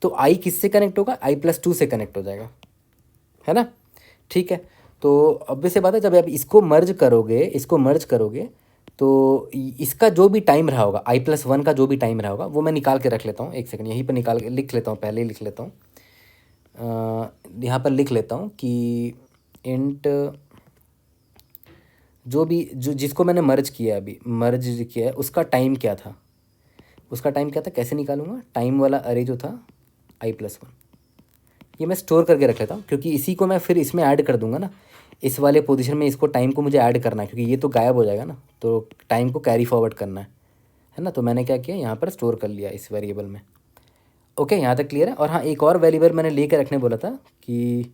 तो आई किससे कनेक्ट होगा, आई प्लस टू से कनेक्ट हो जाएगा है ना। ठीक है, तो ऑब्वियस सी बात है, जब आप इसको मर्ज करोगे तो इसका जो भी टाइम रहा होगा, आई प्लस वन का जो भी टाइम रहा होगा वो मैं निकाल के रख लेता हूँ, एक सेकंड यहीं पर निकाल के लिख लेता हूँ, पहले ही लिख लेता हूँ, यहाँ पर लिख लेता हूँ कि इंट जो भी जिसको मैंने मर्ज किया है, अभी मर्ज किया है उसका टाइम क्या था, कैसे निकालूंगा, टाइम वाला अरे जो था आई प्लस वन, ये मैं स्टोर करके रख लेता हूँ, क्योंकि इसी को मैं फिर इसमें ऐड कर दूंगा ना, इस वाले पोजीशन में इसको टाइम को मुझे ऐड करना है, क्योंकि ये तो गायब हो जाएगा ना, तो टाइम को कैरी फॉरवर्ड करना है ना, तो मैंने क्या किया यहाँ पर स्टोर कर लिया इस वेरिएबल में। ओके, यहाँ तक क्लियर है। और हाँ, एक और वेरिएबल मैंने लेकर रखने बोला था कि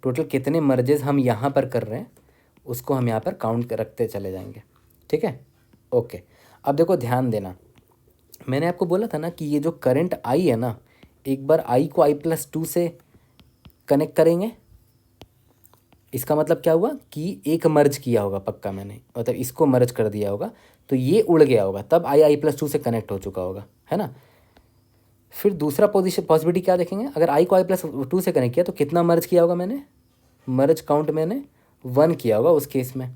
टोटल कितने मर्जेस हम यहाँ पर कर रहे हैं, उसको हम यहाँ पर काउंट रखते चले जाएंगे। ठीक है, ओके। अब देखो ध्यान देना, मैंने आपको बोला था ना कि ये जो करंट आई है ना, एक बार आई को आई प्लस टू से कनेक्ट करेंगे, इसका मतलब क्या हुआ कि एक मर्ज किया होगा पक्का मैंने, मतलब इसको मर्ज कर दिया होगा, तो ये उड़ गया होगा, तब आई आई प्लस टू से कनेक्ट हो चुका होगा है ना। फिर दूसरा पॉसिबिलिटी क्या देखेंगे, अगर आई को आई प्लस टू से कनेक्ट किया तो कितना मर्ज किया होगा मैंने, मर्ज काउंट मैंने वन किया होगा उस केस में।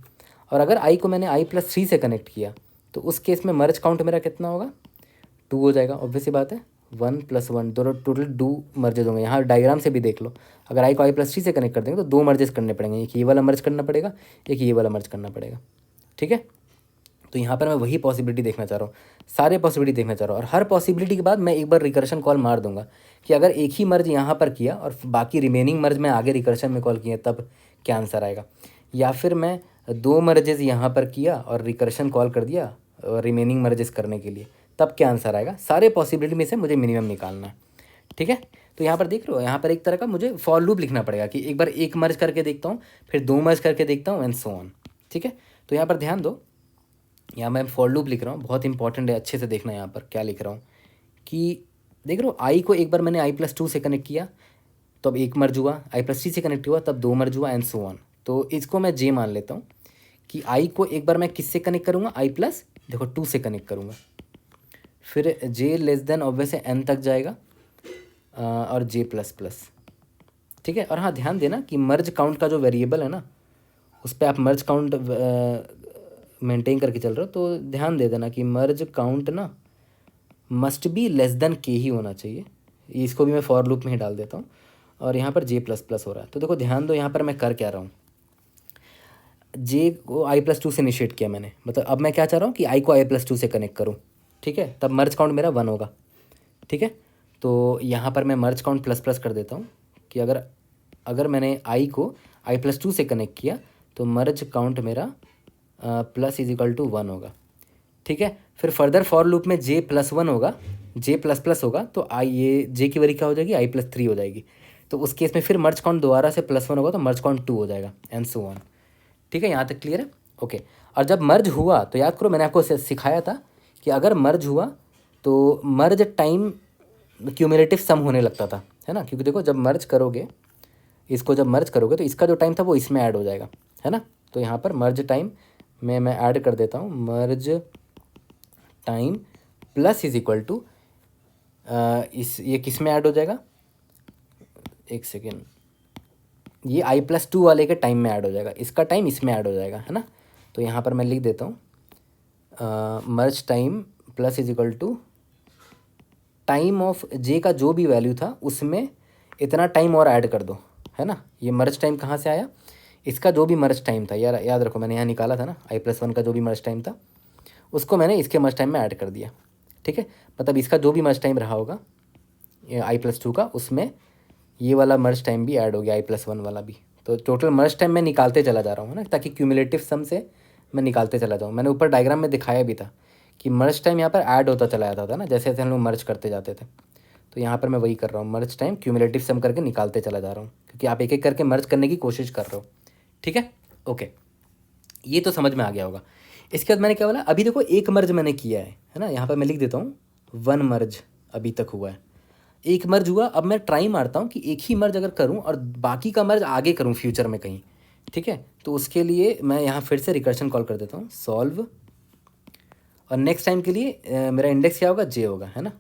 और अगर आई को मैंने आई प्लस थ्री से कनेक्ट किया तो उस केस में मर्ज काउंट मेरा कितना होगा, टू हो जाएगा। ऑब्वियस सी बात है, वन प्लस वन दोनों टोटल टू मर्जेज होंगे। यहाँ डायग्राम से भी देख लो, अगर आई को आई प्लस थ्री से कनेक्ट कर देंगे तो दो मर्जेस करने पड़ेंगे, एक ये वाला मर्ज करना पड़ेगा, एक ये वाला मर्ज करना पड़ेगा। ठीक है, तो यहाँ पर मैं वही पॉसिबिलिटी देखना चाह रहा हूँ, सारे पॉसिबिलिटी देखना चाह रहा हूँ, और हर पॉसिबिलिटी के बाद मैं एक बार रिकर्शन कॉल मार दूंगा कि अगर एक ही मर्ज यहाँ पर किया और बाकी रिमेनिंग मर्ज मैं आगे रिकर्शन में कॉल किया तब क्या आंसर आएगा, या फिर मैं दो मर्जेस यहाँ पर किया और रिकर्शन कॉल कर दिया रिमेनिंग मर्जेस करने के लिए, तब क्या आंसर आएगा। सारे पॉसिबिलिटी में से मुझे मिनिमम निकालना है। ठीक है, तो यहाँ पर देख रहे हो, यहाँ पर एक तरह का मुझे फॉर लूप लिखना पड़ेगा कि एक बार एक मर्ज करके देखता हूँ, फिर दो मर्ज करके देखता हूँ, एंड सो ऑन। ठीक है, तो यहाँ पर ध्यान दो, यहाँ मैं फॉर लूप लिख रहा हूँ, बहुत इंपॉर्टेंट है, अच्छे से देखना यहाँ पर क्या लिख रहा हूँ कि देख रहे हो आई को एक बार मैंने i+2 से कनेक्ट किया तो अब एक मर्ज हुआ, i+3 से कनेक्ट हुआ तब दो मर्ज हुआ, एंड सो ऑन। तो इसको मैं जे मान लेता हूँ कि आई को एक बार मैं किससे कनेक्ट करूँगा, i+2 से कनेक्ट करूँगा, फिर जे लेस देन ऑब्वियस एन तक जाएगा और j++। ठीक है, और हाँ ध्यान देना कि मर्ज काउंट का जो वेरिएबल है ना, उस पर आप मर्ज काउंट मेंटेन करके चल रहे हो, तो ध्यान दे देना कि मर्ज काउंट ना मस्ट बी लेस देन के ही होना चाहिए। इसको भी मैं फॉर लूप में ही डाल देता हूँ, और यहाँ पर j++ हो रहा है। तो देखो ध्यान दो यहाँ पर मैं कर क्या रहा हूँ, जे को i+2 से इनिशिएट किया मैंने, मतलब अब मैं क्या चाह रहा हूँ कि आई को i+2 से कनेक्ट करूँ। ठीक है, तब मर्ज काउंट मेरा 1 होगा। ठीक है, तो यहाँ पर मैं मर्ज काउंट ++ कर देता हूँ कि अगर मैंने आई को i+2 से कनेक्ट किया तो मर्ज काउंट मेरा +=1 होगा। ठीक है, फिर फर्दर फॉर लूप में j+1 होगा, j++ होगा, तो आई ये जे की वैल्यू क्या हो जाएगी, i+3 हो जाएगी। तो उस केस में फिर मर्ज काउंट दोबारा से +1 होगा तो मर्ज काउंट 2 हो जाएगा, एंड सो ऑन। ठीक है, यहाँ तक क्लियर है? ओके। और जब मर्ज हुआ तो याद करो मैंने आपको सिखाया था कि अगर मर्ज हुआ तो मर्ज टाइम क्यूमुलेटिव सम होने लगता था, है ना, क्योंकि देखो जब मर्ज करोगे, इसको जब मर्ज करोगे तो इसका जो टाइम था वो इसमें ऐड हो जाएगा, है ना। तो यहाँ पर मर्ज टाइम में मैं ऐड कर देता हूँ, मर्ज टाइम += इस ये किस में ऐड हो जाएगा, एक सेकेंड, ये i+2 वाले के टाइम में ऐड हो जाएगा, इसका टाइम इसमें ऐड हो जाएगा, है ना। तो यहाँ पर मैं लिख देता हूँ मर्ज टाइम += टाइम ऑफ जे का जो भी वैल्यू था उसमें इतना टाइम और ऐड कर दो, है ना। ये मर्ज टाइम कहाँ से आया, इसका जो भी मर्ज टाइम था, यार याद रखो मैंने यहाँ निकाला था ना, i+1 का जो भी मर्ज टाइम था उसको मैंने इसके मर्ज टाइम में ऐड कर दिया। ठीक है, मतलब इसका जो भी मर्ज टाइम रहा होगा i+2 का, उसमें ये वाला मर्ज टाइम भी ऐड हो गया, i+1 वाला भी। तो टोटल मर्ज टाइम मैं निकालते चला जा रहा हूँ, है ना, ताकि क्यूमुलेटिव सम से मैं निकालते चला जाऊँ। मैंने ऊपर डायग्राम में दिखाया भी था कि मर्ज टाइम यहाँ पर ऐड होता चला जाता था ना, जैसे जैसे हम लोग मर्ज करते जाते थे। तो यहाँ पर मैं वही कर रहा हूँ, मर्ज टाइम क्यूमुलेटिव सम करके निकालते चला जा रहा हूँ, क्योंकि आप एक एक करके मर्ज करने की कोशिश कर रहे हो। ठीक है, ओके, ये तो समझ में आ गया होगा। इसके बाद मैंने क्या बोला, अभी देखो एक मर्ज मैंने किया है ना, यहाँ पर मैं लिख देता हूँ 1 मर्ज अभी तक हुआ है, एक मर्ज हुआ। अब मैं ट्राई मारता हूँ कि एक ही मर्ज अगर करूँ और बाकी का मर्ज आगे करूँ फ्यूचर में कहीं। ठीक है, तो उसके लिए मैं यहाँ फिर से रिकर्शन कॉल कर देता हूँ, सॉल्व, और नेक्स्ट टाइम के लिए मेरा इंडेक्स क्या होगा, जे होगा, है ना,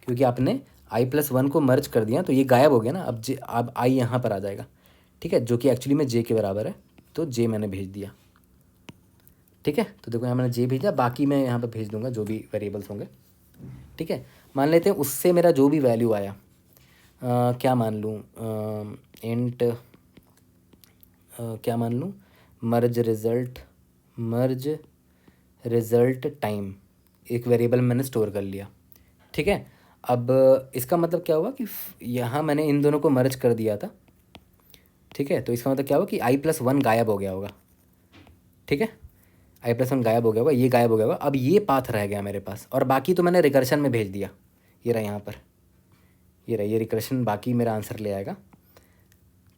क्योंकि आपने i+1 को मर्ज कर दिया तो ये गायब हो गया ना, अब आई यहाँ पर आ जाएगा। ठीक है, जो कि एक्चुअली में जे के बराबर है, तो जे मैंने भेज दिया। ठीक है, तो देखो यहाँ मैंने जे भेजा, बाकी मैं यहाँ पर भेज दूंगा जो भी वेरिएबल्स होंगे। ठीक है, मान लेते हैं उससे मेरा जो भी वैल्यू आया, क्या मान लूँ, इंट क्या मान लूँ, मर्ज रिज़ल्ट टाइम, एक वेरिएबल मैंने स्टोर कर लिया। ठीक है, अब इसका मतलब क्या हुआ कि यहाँ मैंने इन दोनों को मर्ज कर दिया था। ठीक है, तो इसका मतलब क्या हुआ कि i+1 गायब हो गया होगा। ठीक है, i+1 गायब हो गया होगा, ये गायब हो गया होगा, अब ये पाथ रह गया मेरे पास, और बाकी तो मैंने रिकर्शन में भेज दिया। ये रहा यहाँ पर, ये रहा, ये रिकर्शन बाकी मेरा आंसर ले आएगा।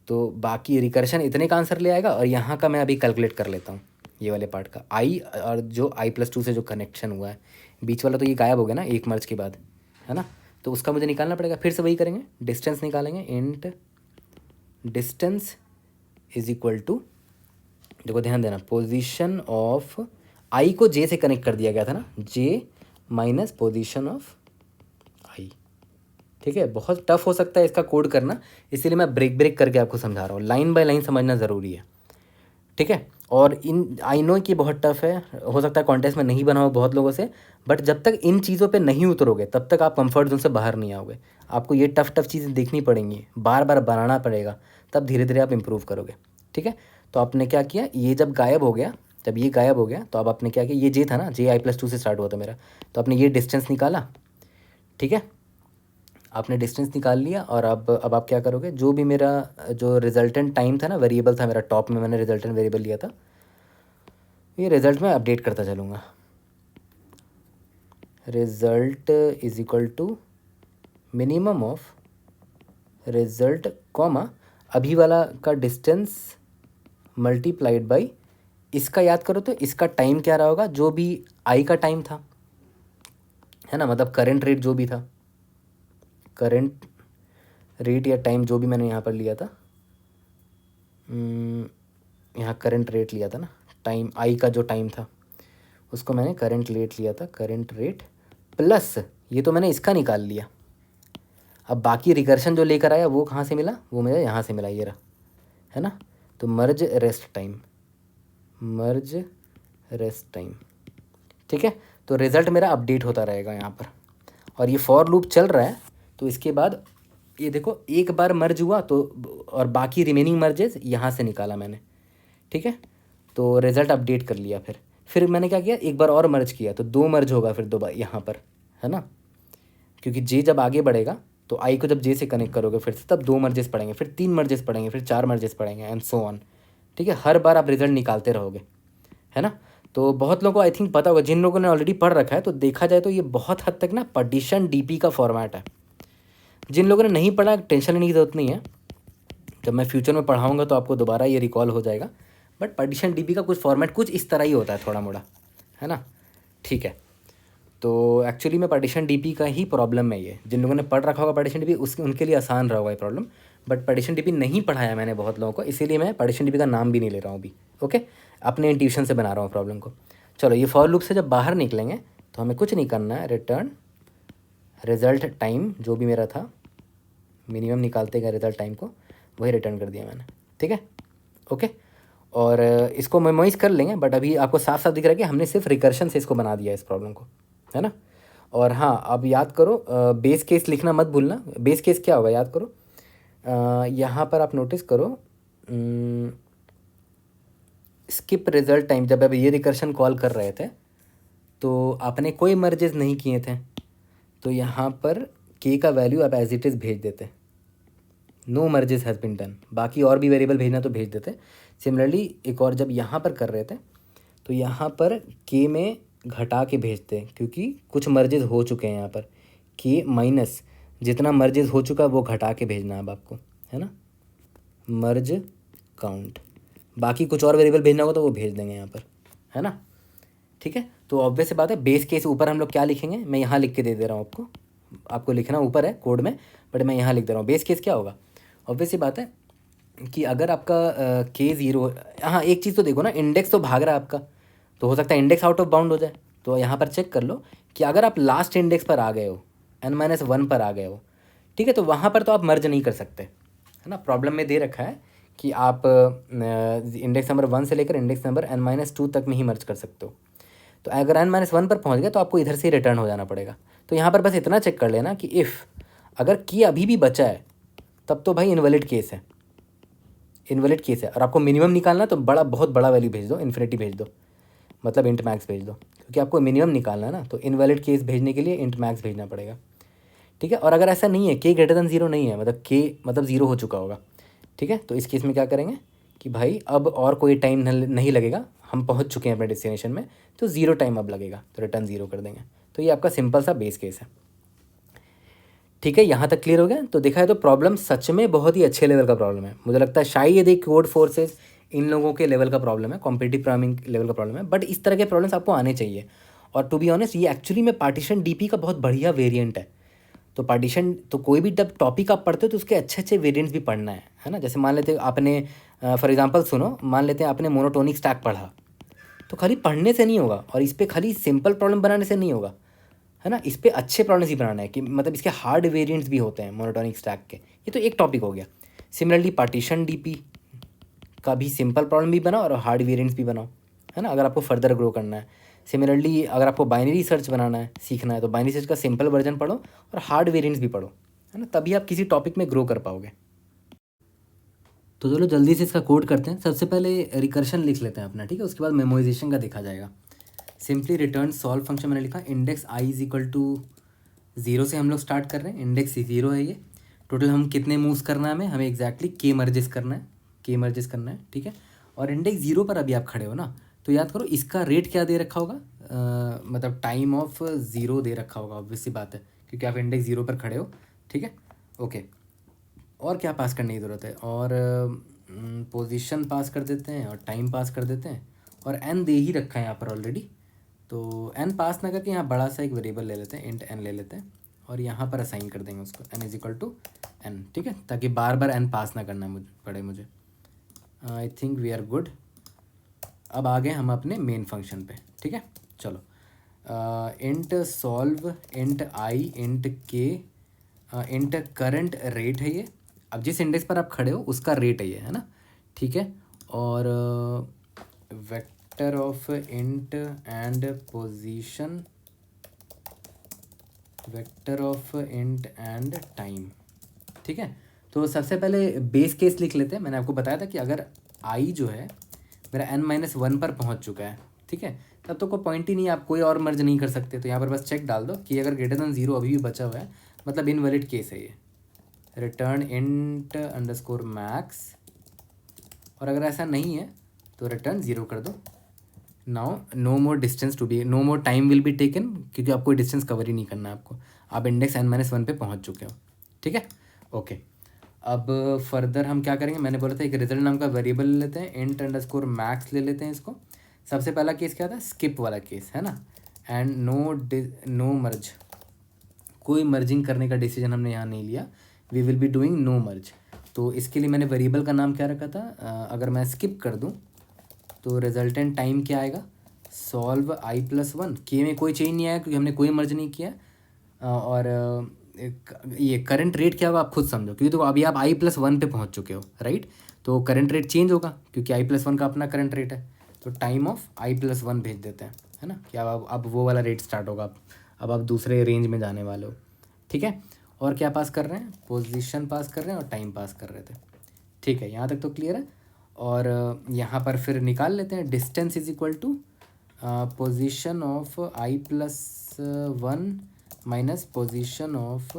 तो बाकी रिकर्शन इतने का आंसर ले आएगा, और यहाँ का मैं अभी कैलकुलेट कर लेता हूँ, ये वाले पार्ट का आई, और जो i+2 से जो कनेक्शन हुआ है बीच वाला, तो ये गायब हो गया ना एक मर्ज के बाद, है ना। तो उसका मुझे निकालना पड़ेगा, फिर से वही करेंगे, डिस्टेंस निकालेंगे, इंट डिस्टेंस =, देखो ध्यान देना, पोजीशन ऑफ आई को जे से कनेक्ट कर दिया गया था ना, जे माइनस पोजीशन ऑफ आई। ठीक है, बहुत टफ हो सकता है इसका कोड करना, इसीलिए मैं ब्रेक करके आपको समझा रहा हूँ, लाइन बाय लाइन समझना ज़रूरी है। ठीक है, और इन आई नो कि बहुत टफ है, हो सकता है कॉन्टेस्ट में नहीं बना हो बहुत लोगों से, बट जब तक इन चीज़ों पे नहीं उतरोगे तब तक आप कंफर्ट जोन से बाहर नहीं आओगे। आपको ये टफ चीज़ें देखनी पड़ेंगी, बार बार बनाना पड़ेगा, तब धीरे धीरे आप इम्प्रूव करोगे। ठीक है, तो आपने क्या किया, ये जब गायब हो गया, जब ये गायब हो गया तो अब आपने क्या किया, ये जे था ना, जे i+2 से स्टार्ट हुआ था मेरा, तो आपने ये डिस्टेंस निकाला। ठीक है, आपने डिस्टेंस निकाल लिया, और अब आप क्या करोगे, जो भी मेरा जो रिजल्टेंट टाइम था ना, वेरिएबल था मेरा, टॉप में मैंने रिजल्टेंट वेरिएबल लिया था, ये रिज़ल्ट में अपडेट करता चलूँगा, result =, minimum of result comma अभी वाला का डिस्टेंस मल्टीप्लाइड बाई इसका, याद करो तो इसका टाइम क्या रहा होगा, जो भी आई का टाइम था, है ना, मतलब करंट रेट जो भी था, करंट रेट या टाइम जो भी मैंने यहाँ पर लिया था, यहाँ करंट रेट लिया था ना, टाइम आई का जो टाइम था उसको मैंने करंट रेट लिया था, करंट रेट प्लस ये तो मैंने इसका निकाल लिया। अब बाकी रिकर्शन जो लेकर आया वो कहाँ से मिला, वो मेरा यहाँ से मिला, ये रहा, है ना। तो मर्ज रेस्ट टाइम, मर्ज रेस्ट टाइम, ठीक है। तो रिज़ल्ट मेरा अपडेट होता रहेगा यहाँ पर, और ये फॉर लूप चल रहा है। तो इसके बाद ये देखो एक बार मर्ज हुआ तो, और बाकी रिमेनिंग मर्जेस यहाँ से निकाला मैंने, ठीक है। तो रिज़ल्ट अपडेट कर लिया, फिर मैंने क्या किया, एक बार और मर्ज किया तो 2 मर्ज होगा फिर 2 बार यहाँ पर, है ना, क्योंकि जे जब आगे बढ़ेगा तो आई को जब जे से कनेक्ट करोगे फिर से, तब 2 मर्जेस पड़ेंगे, फिर 3 मर्जेस पड़ेंगे, फिर 4 मर्जेस पड़ेंगे एंड सो ऑन, ठीक है। हर बार आप रिजल्ट निकालते रहोगे, है ना। तो बहुत लोगों को आई थिंक पता होगा, जिन लोगों ने ऑलरेडी पढ़ रखा है तो देखा जाए तो ये बहुत हद तक ना पार्टीशन डीपी का फॉर्मेट है। जिन लोगों ने नहीं पढ़ा टेंशन लेने की ज़रूरत नहीं है, जब मैं फ्यूचर में पढ़ाऊँगा तो आपको दोबारा ये रिकॉल हो जाएगा। बट पार्टीशन डीपी का कुछ फॉर्मेट कुछ इस तरह ही होता है, थोड़ा मोड़ा, है ना, ठीक है। तो एक्चुअली में पार्टीशन डीपी का ही प्रॉब्लम है ये, जिन लोगों ने पढ़ रखा होगा पार्टीशन डीपी उसके उनके लिए आसान रहा होगा ये प्रॉब्लम। बट पार्टीशन डीपी नहीं पढ़ाया मैंने बहुत लोगों को, इसीलिए मैं पार्टीशन डीपी का नाम भी नहीं ले रहा हूँ अभी, ओके। अपने इंट्यूशन से बना रहा हूँ प्रॉब्लम को। चलो, ये फॉर लूप से जब बाहर निकलेंगे तो हमें कुछ नहीं करना है, रिटर्न रिज़ल्ट टाइम जो भी मेरा था, मिनिमम निकालते गए रिज़ल्ट टाइम को, वही रिटर्न कर दिया मैंने, ठीक है, ओके। और इसको मेमोराइज कर लेंगे, बट अभी आपको साफ साफ दिख रहा है कि हमने सिर्फ रिकर्शन से इसको बना दिया इस प्रॉब्लम को, है ना। और हाँ, अब याद करो, बेस केस लिखना मत भूलना। बेस केस क्या होगा याद करो, यहाँ पर आप नोटिस करो, स्किप रिजल्ट टाइम, जब अब ये रिकर्शन कॉल कर रहे थे तो आपने कोई मर्जेस नहीं किए थे, तो यहाँ पर के का वैल्यू आप एज इट इज़ भेज देते, no merges has been done, बाकी और भी वेरिएबल भेजना तो भेज देते। सिमिलरली एक और जब यहाँ पर कर रहे थे तो यहाँ पर के में घटा के भेजते, क्योंकि कुछ मर्जेस हो चुके हैं यहाँ पर, के माइनस जितना मर्जेस हो चुका वो घटा के भेजना अब आपको, है ना, मर्ज काउंट। बाकी कुछ और वेरिएबल भेजना होगा तो वो भेज देंगे यहाँ पर, है ना, ठीक है। तो ऑब्वियस बात है, बेस केस ऊपर हम लोग क्या लिखेंगे, मैं यहाँ लिख के दे दे रहा हूँ आपको, आपको लिखना ऊपर है कोड में, बट मैं यहाँ लिख दे रहा हूँ। बेस केस क्या होगा, ऑब्वियस सी बात है कि अगर आपका के ज़ीरो, हाँ एक चीज़ तो देखो ना, इंडेक्स तो भाग रहा है आपका, तो हो सकता है इंडेक्स आउट ऑफ बाउंड हो जाए। तो यहाँ पर चेक कर लो कि अगर आप लास्ट इंडेक्स पर आ गए हो, n-1 पर आ गए हो, ठीक है, तो वहाँ पर तो आप मर्ज नहीं कर सकते, है ना। प्रॉब्लम में दे रखा है कि आप इंडेक्स नंबर 1 से लेकर इंडेक्स नंबर n-2 तक में ही मर्ज कर सकते हो। तो अगर n-1 पर पहुँच गए तो आपको इधर से ही रिटर्न हो जाना पड़ेगा। तो यहाँ पर बस इतना चेक कर लेना कि इफ़ अगर की अभी भी बचा है तब तो भाई इनवैलिड केस है, इनवैलिड केस है। और आपको मिनिमम निकालना तो बहुत बड़ा वैल्यू भेज दो, इन्फिनिटी भेज दो, मतलब इंट मैक्स भेज दो, क्योंकि आपको मिनिमम निकालना है ना, तो इनवैलिड केस भेजने के लिए इंट मैक्स भेजना पड़ेगा, ठीक है। और अगर ऐसा नहीं है, के ग्रेटर दैन 0 नहीं है, मतलब के मतलब 0 हो चुका होगा, ठीक है, तो इस केस में क्या करेंगे कि भाई अब और कोई टाइम नहीं लगेगा, हम पहुंच चुके हैं अपने डेस्टिनेशन में, तो 0 टाइम अब लगेगा, तो रिटर्न 0 कर देंगे। तो ये आपका सिंपल सा बेस केस है, ठीक है। यहाँ तक क्लियर हो गया। तो देखा है तो प्रॉब्लम सच में बहुत ही अच्छे लेवल का प्रॉब्लम है, मुझे लगता है शायद ये कोड फोर्सेस इन लोगों के लेवल का प्रॉब्लम है, कॉम्पिटिटिव प्रोग्रामिंग लेवल का प्रॉब्लम है, बट इस तरह के प्रॉब्लम्स आपको आने चाहिए। और टू बी ऑनेस्ट ये एक्चुअली में पार्टीशन डीपी का बहुत बढ़िया वेरिएंट है। तो पार्टीशन, तो कोई भी जब टॉपिक आप पढ़ते हो तो उसके अच्छे अच्छे वेरिएंट्स भी पढ़ना है ना। जैसे मान लेते हैं आपने फॉर एग्जांपल सुनो, मान लेते हैं आपने मोनोटोनिक स्टैक पढ़ा, तो खाली पढ़ने से नहीं होगा और इस पर खाली सिंपल प्रॉब्लम बनाने से नहीं होगा, है ना। इस पर अच्छे प्रॉब्लम्स ही बनाना है, कि मतलब इसके हार्ड वेरिएंट्स भी होते हैं मोनोटोनिक स्टैक के। ये तो एक टॉपिक हो गया। सिमिलरली पार्टीशन डीपी का भी सिंपल प्रॉब्लम भी बनाओ और हार्ड वेरिएंट्स भी बनाओ, है ना, अगर आपको फर्दर ग्रो करना है। सिमिलरली अगर आपको बाइनरी सर्च बनाना है, सीखना है, तो बाइनरी सर्च का सिंपल वर्जन पढ़ो और हार्ड वेरिएंट्स भी पढ़ो, है ना, तभी आप किसी टॉपिक में ग्रो कर पाओगे। तो चलो जल्दी से इसका कोड करते हैं। सबसे पहले रिकर्शन लिख लेते हैं अपना, ठीक है, उसके बाद मेमोराइजेशन का देखा जाएगा। सिंपली रिटर्न सॉल्व फंक्शन मैंने लिखा, index I is equal to 0 से हम लोग स्टार्ट कर रहे हैं, इंडेक्स 0 है ये। टोटल हम कितने मूव्स करना है, हमें एग्जैक्टली के मर्जेस करना है, के मर्जेस करना है, ठीक है। और इंडेक्स 0 पर अभी आप खड़े हो ना, तो याद करो इसका रेट क्या दे रखा होगा, मतलब टाइम ऑफ 0 दे रखा होगा, ऑब्वियस सी बात है, क्योंकि आप इंडेक्स 0 पर खड़े हो, ठीक है, ओके। और क्या पास करने की ज़रूरत है, और पोजीशन पास कर देते हैं और टाइम पास कर देते हैं, और एन दे ही रखा है यहाँ पर ऑलरेडी, तो एन पास ना करके यहाँ बड़ा सा एक वेरिएबल ले लेते हैं, इंट एन ले लेते हैं, और यहाँ पर असाइन कर देंगे उसको n is equal to n, ठीक है, ताकि बार बार एन पास ना करना पड़े मुझे। I think we are good. अब आ गए हम अपने मेन फंक्शन पे, ठीक है। चलो, इंट सॉल्व इंट आई इंट के इंट करंट रेट है ये, अब जिस इंडेक्स पर आप खड़े हो उसका रेट है ये, है ना, ठीक है। और vector of int and position, vector of int and time, ठीक है। तो सबसे पहले बेस केस लिख लेते हैं। मैंने आपको बताया था कि अगर आई जो है मेरा n-1 पर पहुंच चुका है, ठीक है, तब तो कोई पॉइंट ही नहीं है, आप कोई और मर्ज नहीं कर सकते। तो यहाँ पर बस चेक डाल दो कि अगर ग्रेटर देन 0 अभी भी बचा हुआ है, मतलब इनवैलिड केस है ये, रिटर्न इंट अंडरस्कोर मैक्स, और अगर ऐसा नहीं है तो रिटर्न 0 कर दो। Now no more distance to be, no more time will be taken, क्योंकि आपको डिस्टेंस कवर ही नहीं करना है आपको, आप इंडेक्स n-1 पे पहुंच चुके हो, ठीक है, ओके। अब फर्दर हम क्या करेंगे, मैंने बोला था एक रिजल्ट नाम का वेरिएबल ले लेते हैं, इंट अंडरस्कोर मैक्स ले लेते हैं इसको। सबसे पहला केस क्या था, स्किप वाला केस, है ना, एंड नो मर्ज, कोई मर्जिंग करने का डिसीजन हमने यहाँ नहीं लिया, we will be doing no merge. तो इसके लिए मैंने वेरिएबल का नाम क्या रखा था, अगर मैं स्किप कर दूँ तो रिजल्टेंट टाइम क्या आएगा, सॉल्व i+1, के में कोई चेंज नहीं आया क्योंकि हमने कोई मर्ज नहीं किया। और ये करंट रेट क्या होगा आप खुद समझो, क्योंकि तो अभी आप i+1 पे पहुंच चुके हो, राइट, तो करंट रेट चेंज होगा क्योंकि i+1 का अपना करंट रेट है। तो टाइम ऑफ i+1 भेज देते हैं, है ना, कि अब वो वाला रेट स्टार्ट होगा, अब आप दूसरे रेंज में जाने वाले हो, ठीक है। और क्या पास कर रहे हैं, पोजीशन पास कर रहे हैं और टाइम पास कर रहे थे, ठीक है, यहाँ तक तो क्लियर है। और यहाँ पर फिर निकाल लेते हैं, distance is equal to position of i+1 minus position of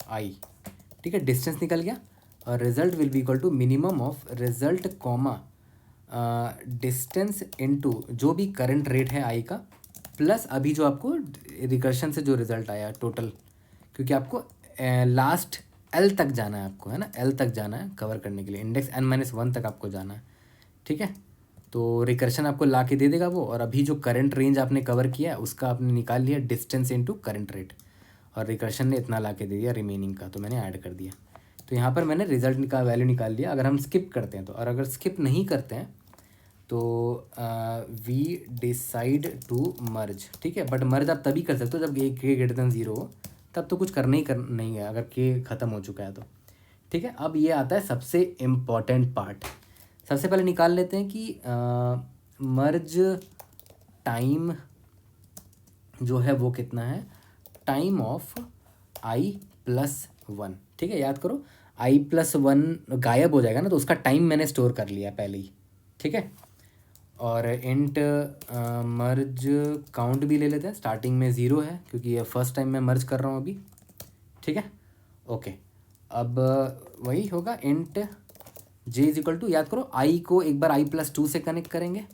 I, ठीक है, डिस्टेंस निकल गया, और result will be equal to minimum of result comma distance into जो भी करंट रेट है आई का, प्लस अभी जो आपको रिकर्शन से जो रिजल्ट आया टोटल, क्योंकि आपको लास्ट एल तक जाना है आपको, है ना, एल तक जाना है कवर करने के लिए, इंडेक्स n-1 तक आपको जाना है, ठीक है। तो रिकर्शन आपको ला के दे देगा वो, और अभी जो करंट रेंज आपने कवर किया है उसका आपने निकाल लिया डिस्टेंस इनटू करंट रेट, और रिकर्शन ने इतना ला के दे दिया रिमेनिंग का, तो मैंने ऐड कर दिया। तो यहाँ पर मैंने रिजल्ट का वैल्यू निकाल लिया। अगर हम स्किप करते हैं तो, और अगर स्किप नहीं करते हैं तो वी डिसाइड टू मर्ज, ठीक है, बट मर्ज आप तभी कर सकते हो जब के ग्रेटर देन 0 हो, तब तो कुछ करना ही नहीं है अगर के ख़त्म हो चुका है तो, ठीक है। अब ये आता है सबसे इम्पॉर्टेंट पार्ट। सबसे पहले निकाल लेते हैं कि मर्ज टाइम जो है वो कितना है, टाइम ऑफ i+1, ठीक है, याद करो i+1 गायब हो जाएगा ना, तो उसका टाइम मैंने स्टोर कर लिया पहले ही, ठीक है। और इंट मर्ज काउंट भी ले लेते हैं, स्टार्टिंग में 0 है क्योंकि ये फर्स्ट टाइम मैं मर्ज कर रहा हूँ अभी, ठीक है, ओके। अब वही होगा int j is equal to, याद करो i को एक बार i+2 से कनेक्ट करेंगे,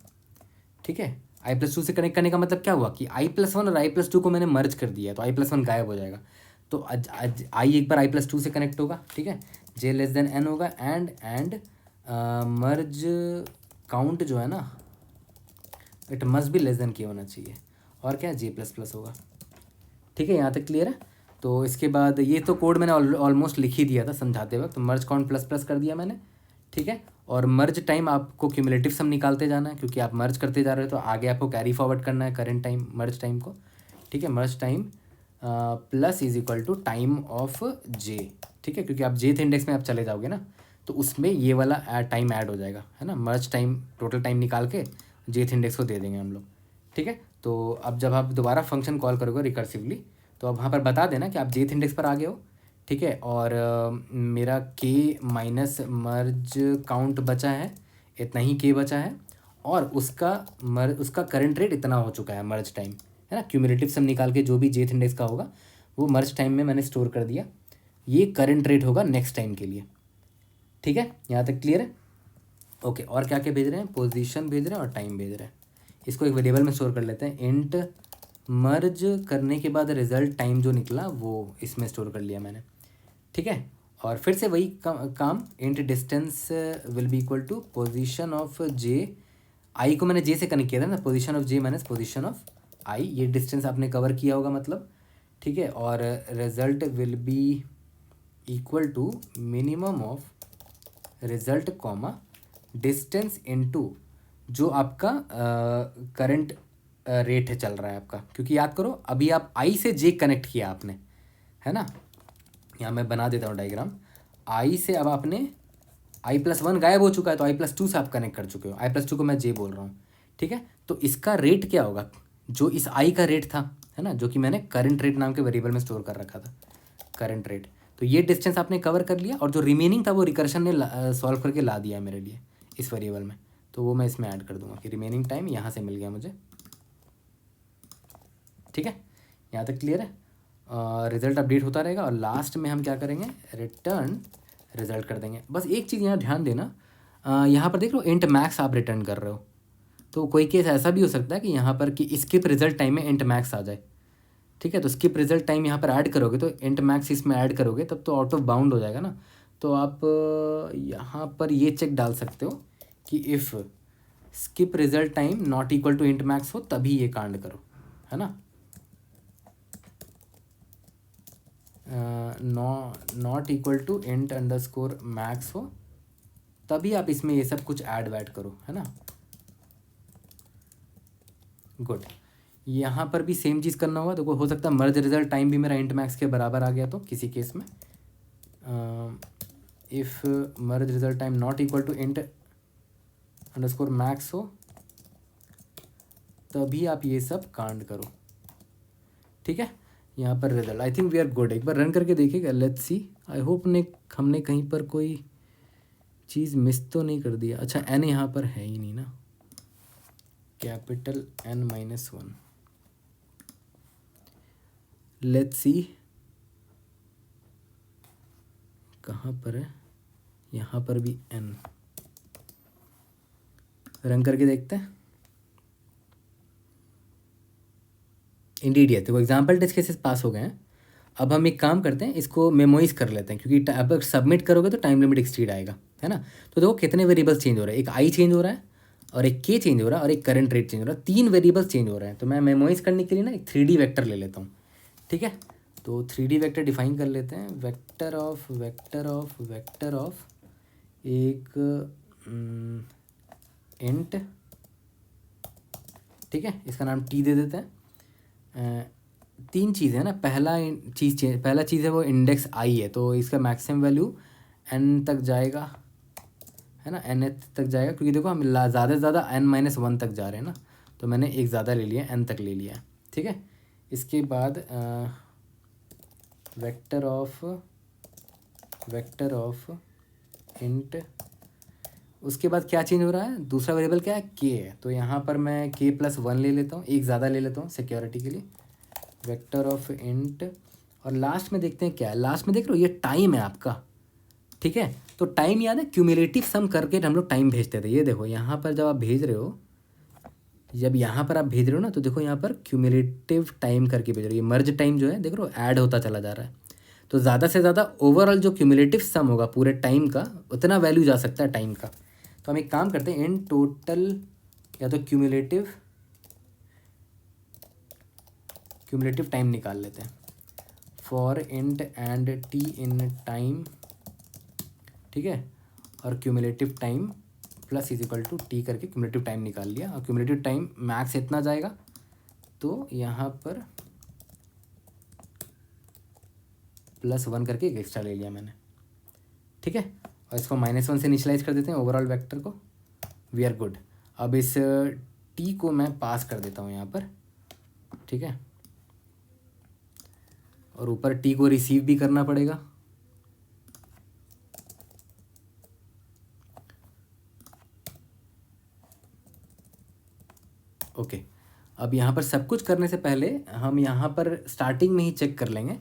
ठीक है, i+2 से कनेक्ट करने का मतलब क्या हुआ कि i+1 और i+2 को मैंने मर्ज कर दिया, तो i+1 गायब हो जाएगा, तो आई एक बार i+2 से कनेक्ट होगा, ठीक है, j लेस देन n होगा, एंड मर्ज काउंट जो है ना, इट मस्ट भी लेस देन के होना चाहिए, और क्या j++ होगा, ठीक है, यहाँ तक क्लियर है। तो इसके बाद ये तो कोड मैंने ऑलमोस्ट लिख ही दिया था समझाते वक्त, तो मर्ज काउंट ++ कर दिया मैंने, ठीक है। और मर्ज टाइम आपको क्यूमुलेटिव सम निकालते जाना है, क्योंकि आप मर्ज करते जा रहे हो तो आगे आपको कैरी फॉरवर्ड करना है करंट टाइम मर्ज टाइम को, ठीक है, merge time plus is equal to time of j, ठीक है, क्योंकि आप jth इंडेक्स में आप चले जाओगे ना, तो उसमें ये वाला टाइम ऐड हो जाएगा, है ना, मर्ज टाइम टोटल टाइम निकाल के jth इंडेक्स को दे देंगे हम लोग, ठीक है। तो अब जब आप दोबारा फंक्शन कॉल करोगे रिकर्सिवली, तो अब वहाँ पर बता देना कि आप jth इंडेक्स पर आ गए हो, ठीक है, और मेरा k माइनस मर्ज काउंट बचा है, इतना ही k बचा है, और उसका करंट रेट इतना हो चुका है मर्ज टाइम, है ना, क्यूमुलेटिव सम निकाल के जो भी jth इंडेक्स का होगा वो मर्ज टाइम में मैंने स्टोर कर दिया, ये करंट रेट होगा नेक्स्ट टाइम के लिए, ठीक है, यहाँ तक क्लियर है, ओके। और क्या क्या भेज रहे हैं, पोजीशन भेज रहे हैं और टाइम भेज रहे हैं, इसको एक वेरिएबल में स्टोर कर लेते हैं, इंट मर्ज करने के बाद रिजल्ट टाइम जो निकला वो इसमें स्टोर कर लिया मैंने, ठीक है। और फिर से वही काम int distance will be equal to position of J, I को मैंने जे से कनेक्ट किया था ना, position of J minus position of I, ये डिस्टेंस आपने कवर किया होगा मतलब, ठीक है। और result will be equal to minimum of result comma distance into जो आपका करंट रेट है चल रहा है आपका, क्योंकि याद करो अभी आप आई से जे कनेक्ट किया आपने, है ना। यहाँ मैं बना देता हूँ डायग्राम। आई से अब आपने i+1 गायब हो चुका है, तो i+2 से आप कनेक्ट कर चुके हो, i+2 को मैं जे बोल रहा हूँ, ठीक है। तो इसका रेट क्या होगा, जो इस आई का रेट था, है ना, जो कि मैंने करंट रेट नाम के वेरिएबल में स्टोर कर रखा था, करंट रेट। तो ये डिस्टेंस आपने कवर कर लिया, और जो रिमेनिंग था वो रिकर्शन ने सॉल्व करके ला दिया है मेरे लिए इस वेरिएबल में, तो वो मैं इसमें ऐड कर दूंगा कि रिमेनिंग टाइम यहाँ से मिल गया मुझे, ठीक है। यहाँ तक क्लियर है। रिज़ल्ट अपडेट होता रहेगा, और लास्ट में हम क्या करेंगे, रिटर्न रिज़ल्ट कर देंगे। बस एक चीज़ यहाँ ध्यान देना, यहाँ पर देख लो इंट मैक्स आप रिटर्न कर रहे हो, तो कोई केस ऐसा भी हो सकता है कि यहाँ पर कि स्किप रिजल्ट टाइम में इंट मैक्स आ जाए, ठीक है। तो स्किप रिजल्ट टाइम यहाँ पर ऐड करोगे तो इंट मैक्स इसमें ऐड करोगे तब तो आउट ऑफ बाउंड हो जाएगा ना। तो आप यहाँ पर ये चेक डाल सकते हो कि if skip result time not equal to int max हो तभी ये कांड करो, है ना। Not equal to int underscore max हो तभी आप इसमें ये सब कुछ ऐड वैड करो, है ना। गुड। यहाँ पर भी सेम चीज़ करना होगा, तो हो सकता है मर्ज रिजल्ट टाइम भी मेरा इंट मैक्स के बराबर आ गया, तो किसी केस में if merge result time not equal to int underscore max हो तभी आप ये सब कांड करो, ठीक है। यहाँ पर result I think we are good, एक बार रन करके देखिएगा, लेट्स सी। आई होप हमने कहीं पर कोई चीज़ मिस तो नहीं कर दिया। अच्छा एन यहाँ पर है ही नहीं ना, कैपिटल N-1, लेट्स सी कहाँ पर है, यहाँ पर भी n, रन करके देखते हैं। इंडीड है, तो एग्जाम्पल टेस्ट केसेस पास हो गए हैं। अब हम एक काम करते हैं, इसको मेमोइज कर लेते हैं, क्योंकि अब सबमिट करोगे तो टाइम लिमिट एक्सटीड आएगा, है ना। तो देखो कितने वेरिएबल्स चेंज हो रहे हैं, एक आई चेंज हो रहा है, और एक के चेंज हो रहा है, और एक करंट रेट चेंज हो रहा है, 3 वेरिएबल्स चेंज हो रहे हैं। तो मैं मेमोइज करने के लिए ना एक 3D वेक्टर ले लेता हूँ, ठीक है। तो 3D वेक्टर डिफाइन कर लेते हैं, vector of vector of vector of एक इंट, ठीक है, इसका नाम टी दे देते हैं। 3 चीज़ है ना, पहला चीज़ है वो इंडेक्स आई है, तो इसका मैक्सिमम वैल्यू n तक जाएगा, है ना, n तक जाएगा, क्योंकि देखो हम ज़्यादा से ज़्यादा n-1 तक जा रहे हैं ना, तो मैंने एक ज़्यादा ले लिया, n तक ले लिया, ठीक है। इसके बाद वेक्टर ऑफ इंट, उसके बाद क्या चेंज हो रहा है, दूसरा वेरिएबल क्या है, k है, तो यहाँ पर मैं k+1 ले लेता हूँ, एक ज़्यादा ले लेता हूँ सिक्योरिटी के लिए, वेक्टर ऑफ इंट। और लास्ट में देखते हैं क्या है, लास्ट में देख रहे हो ये टाइम है आपका, ठीक है। तो टाइम याद है, क्यूमुलेटिव सम करके हम लोग टाइम भेजते थे, ये देखो यहाँ पर जब आप भेज रहे हो, जब यहाँ पर आप भेज रहे हो ना, तो देखो यहाँ पर क्यूमुलेटिव टाइम करके भेज रहे हो, ये मर्ज टाइम जो है देख रहे हो ऐड होता चला जा रहा है। तो ज़्यादा से ज़्यादा ओवरऑल जो क्यूमुलेटिव सम होगा पूरे टाइम का, उतना वैल्यू जा सकता है टाइम का। तो हम एक काम करते हैं, इन टोटल या तो क्यूमुलेटिव टाइम निकाल लेते हैं, for int and t in time, ठीक है। और cumulative time plus is equal to t करके क्यूमुलेटिव टाइम निकाल लिया, और क्यूमुलेटिव टाइम मैक्स इतना जाएगा, तो यहाँ पर +1 करके एक एक्स्ट्रा ले लिया मैंने, ठीक है। और इसको -1 से इनिशियलाइज कर देते हैं ओवरऑल वेक्टर को, वी आर गुड। अब इस टी को मैं पास कर देता हूँ यहाँ पर, ठीक है, और ऊपर टी को रिसीव भी करना पड़ेगा, ओके। अब यहाँ पर सब कुछ करने से पहले हम यहाँ पर स्टार्टिंग में ही चेक कर लेंगे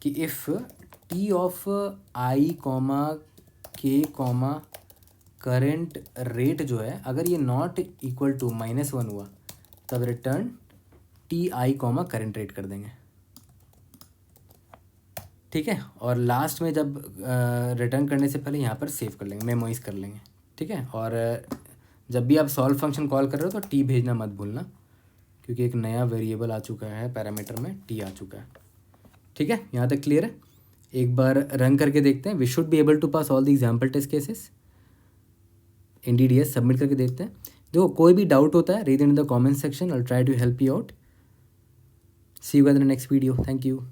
कि if T of I comma के कॉमा करेंट रेट जो है, अगर ये नॉट इक्वल टू -1 हुआ तब return T I comma current rate कर देंगे, ठीक है। और लास्ट में जब रिटर्न करने से पहले यहाँ पर सेव कर लेंगे, मेमोइज कर लेंगे, ठीक है। और जब भी आप सॉल्व फंक्शन कॉल कर रहे हो तो टी भेजना मत भूलना, क्योंकि एक नया वेरिएबल आ चुका है, पैरामीटर में टी आ चुका है, ठीक है। यहाँ तक क्लियर है। एक बार रन करके देखते हैं। We should be able to pass all the example test cases in DDS। Submit करके देखते हैं। देखो कोई भी डाउट होता है read in the comment section, I will try to help you out. See you in the next video. Thank you.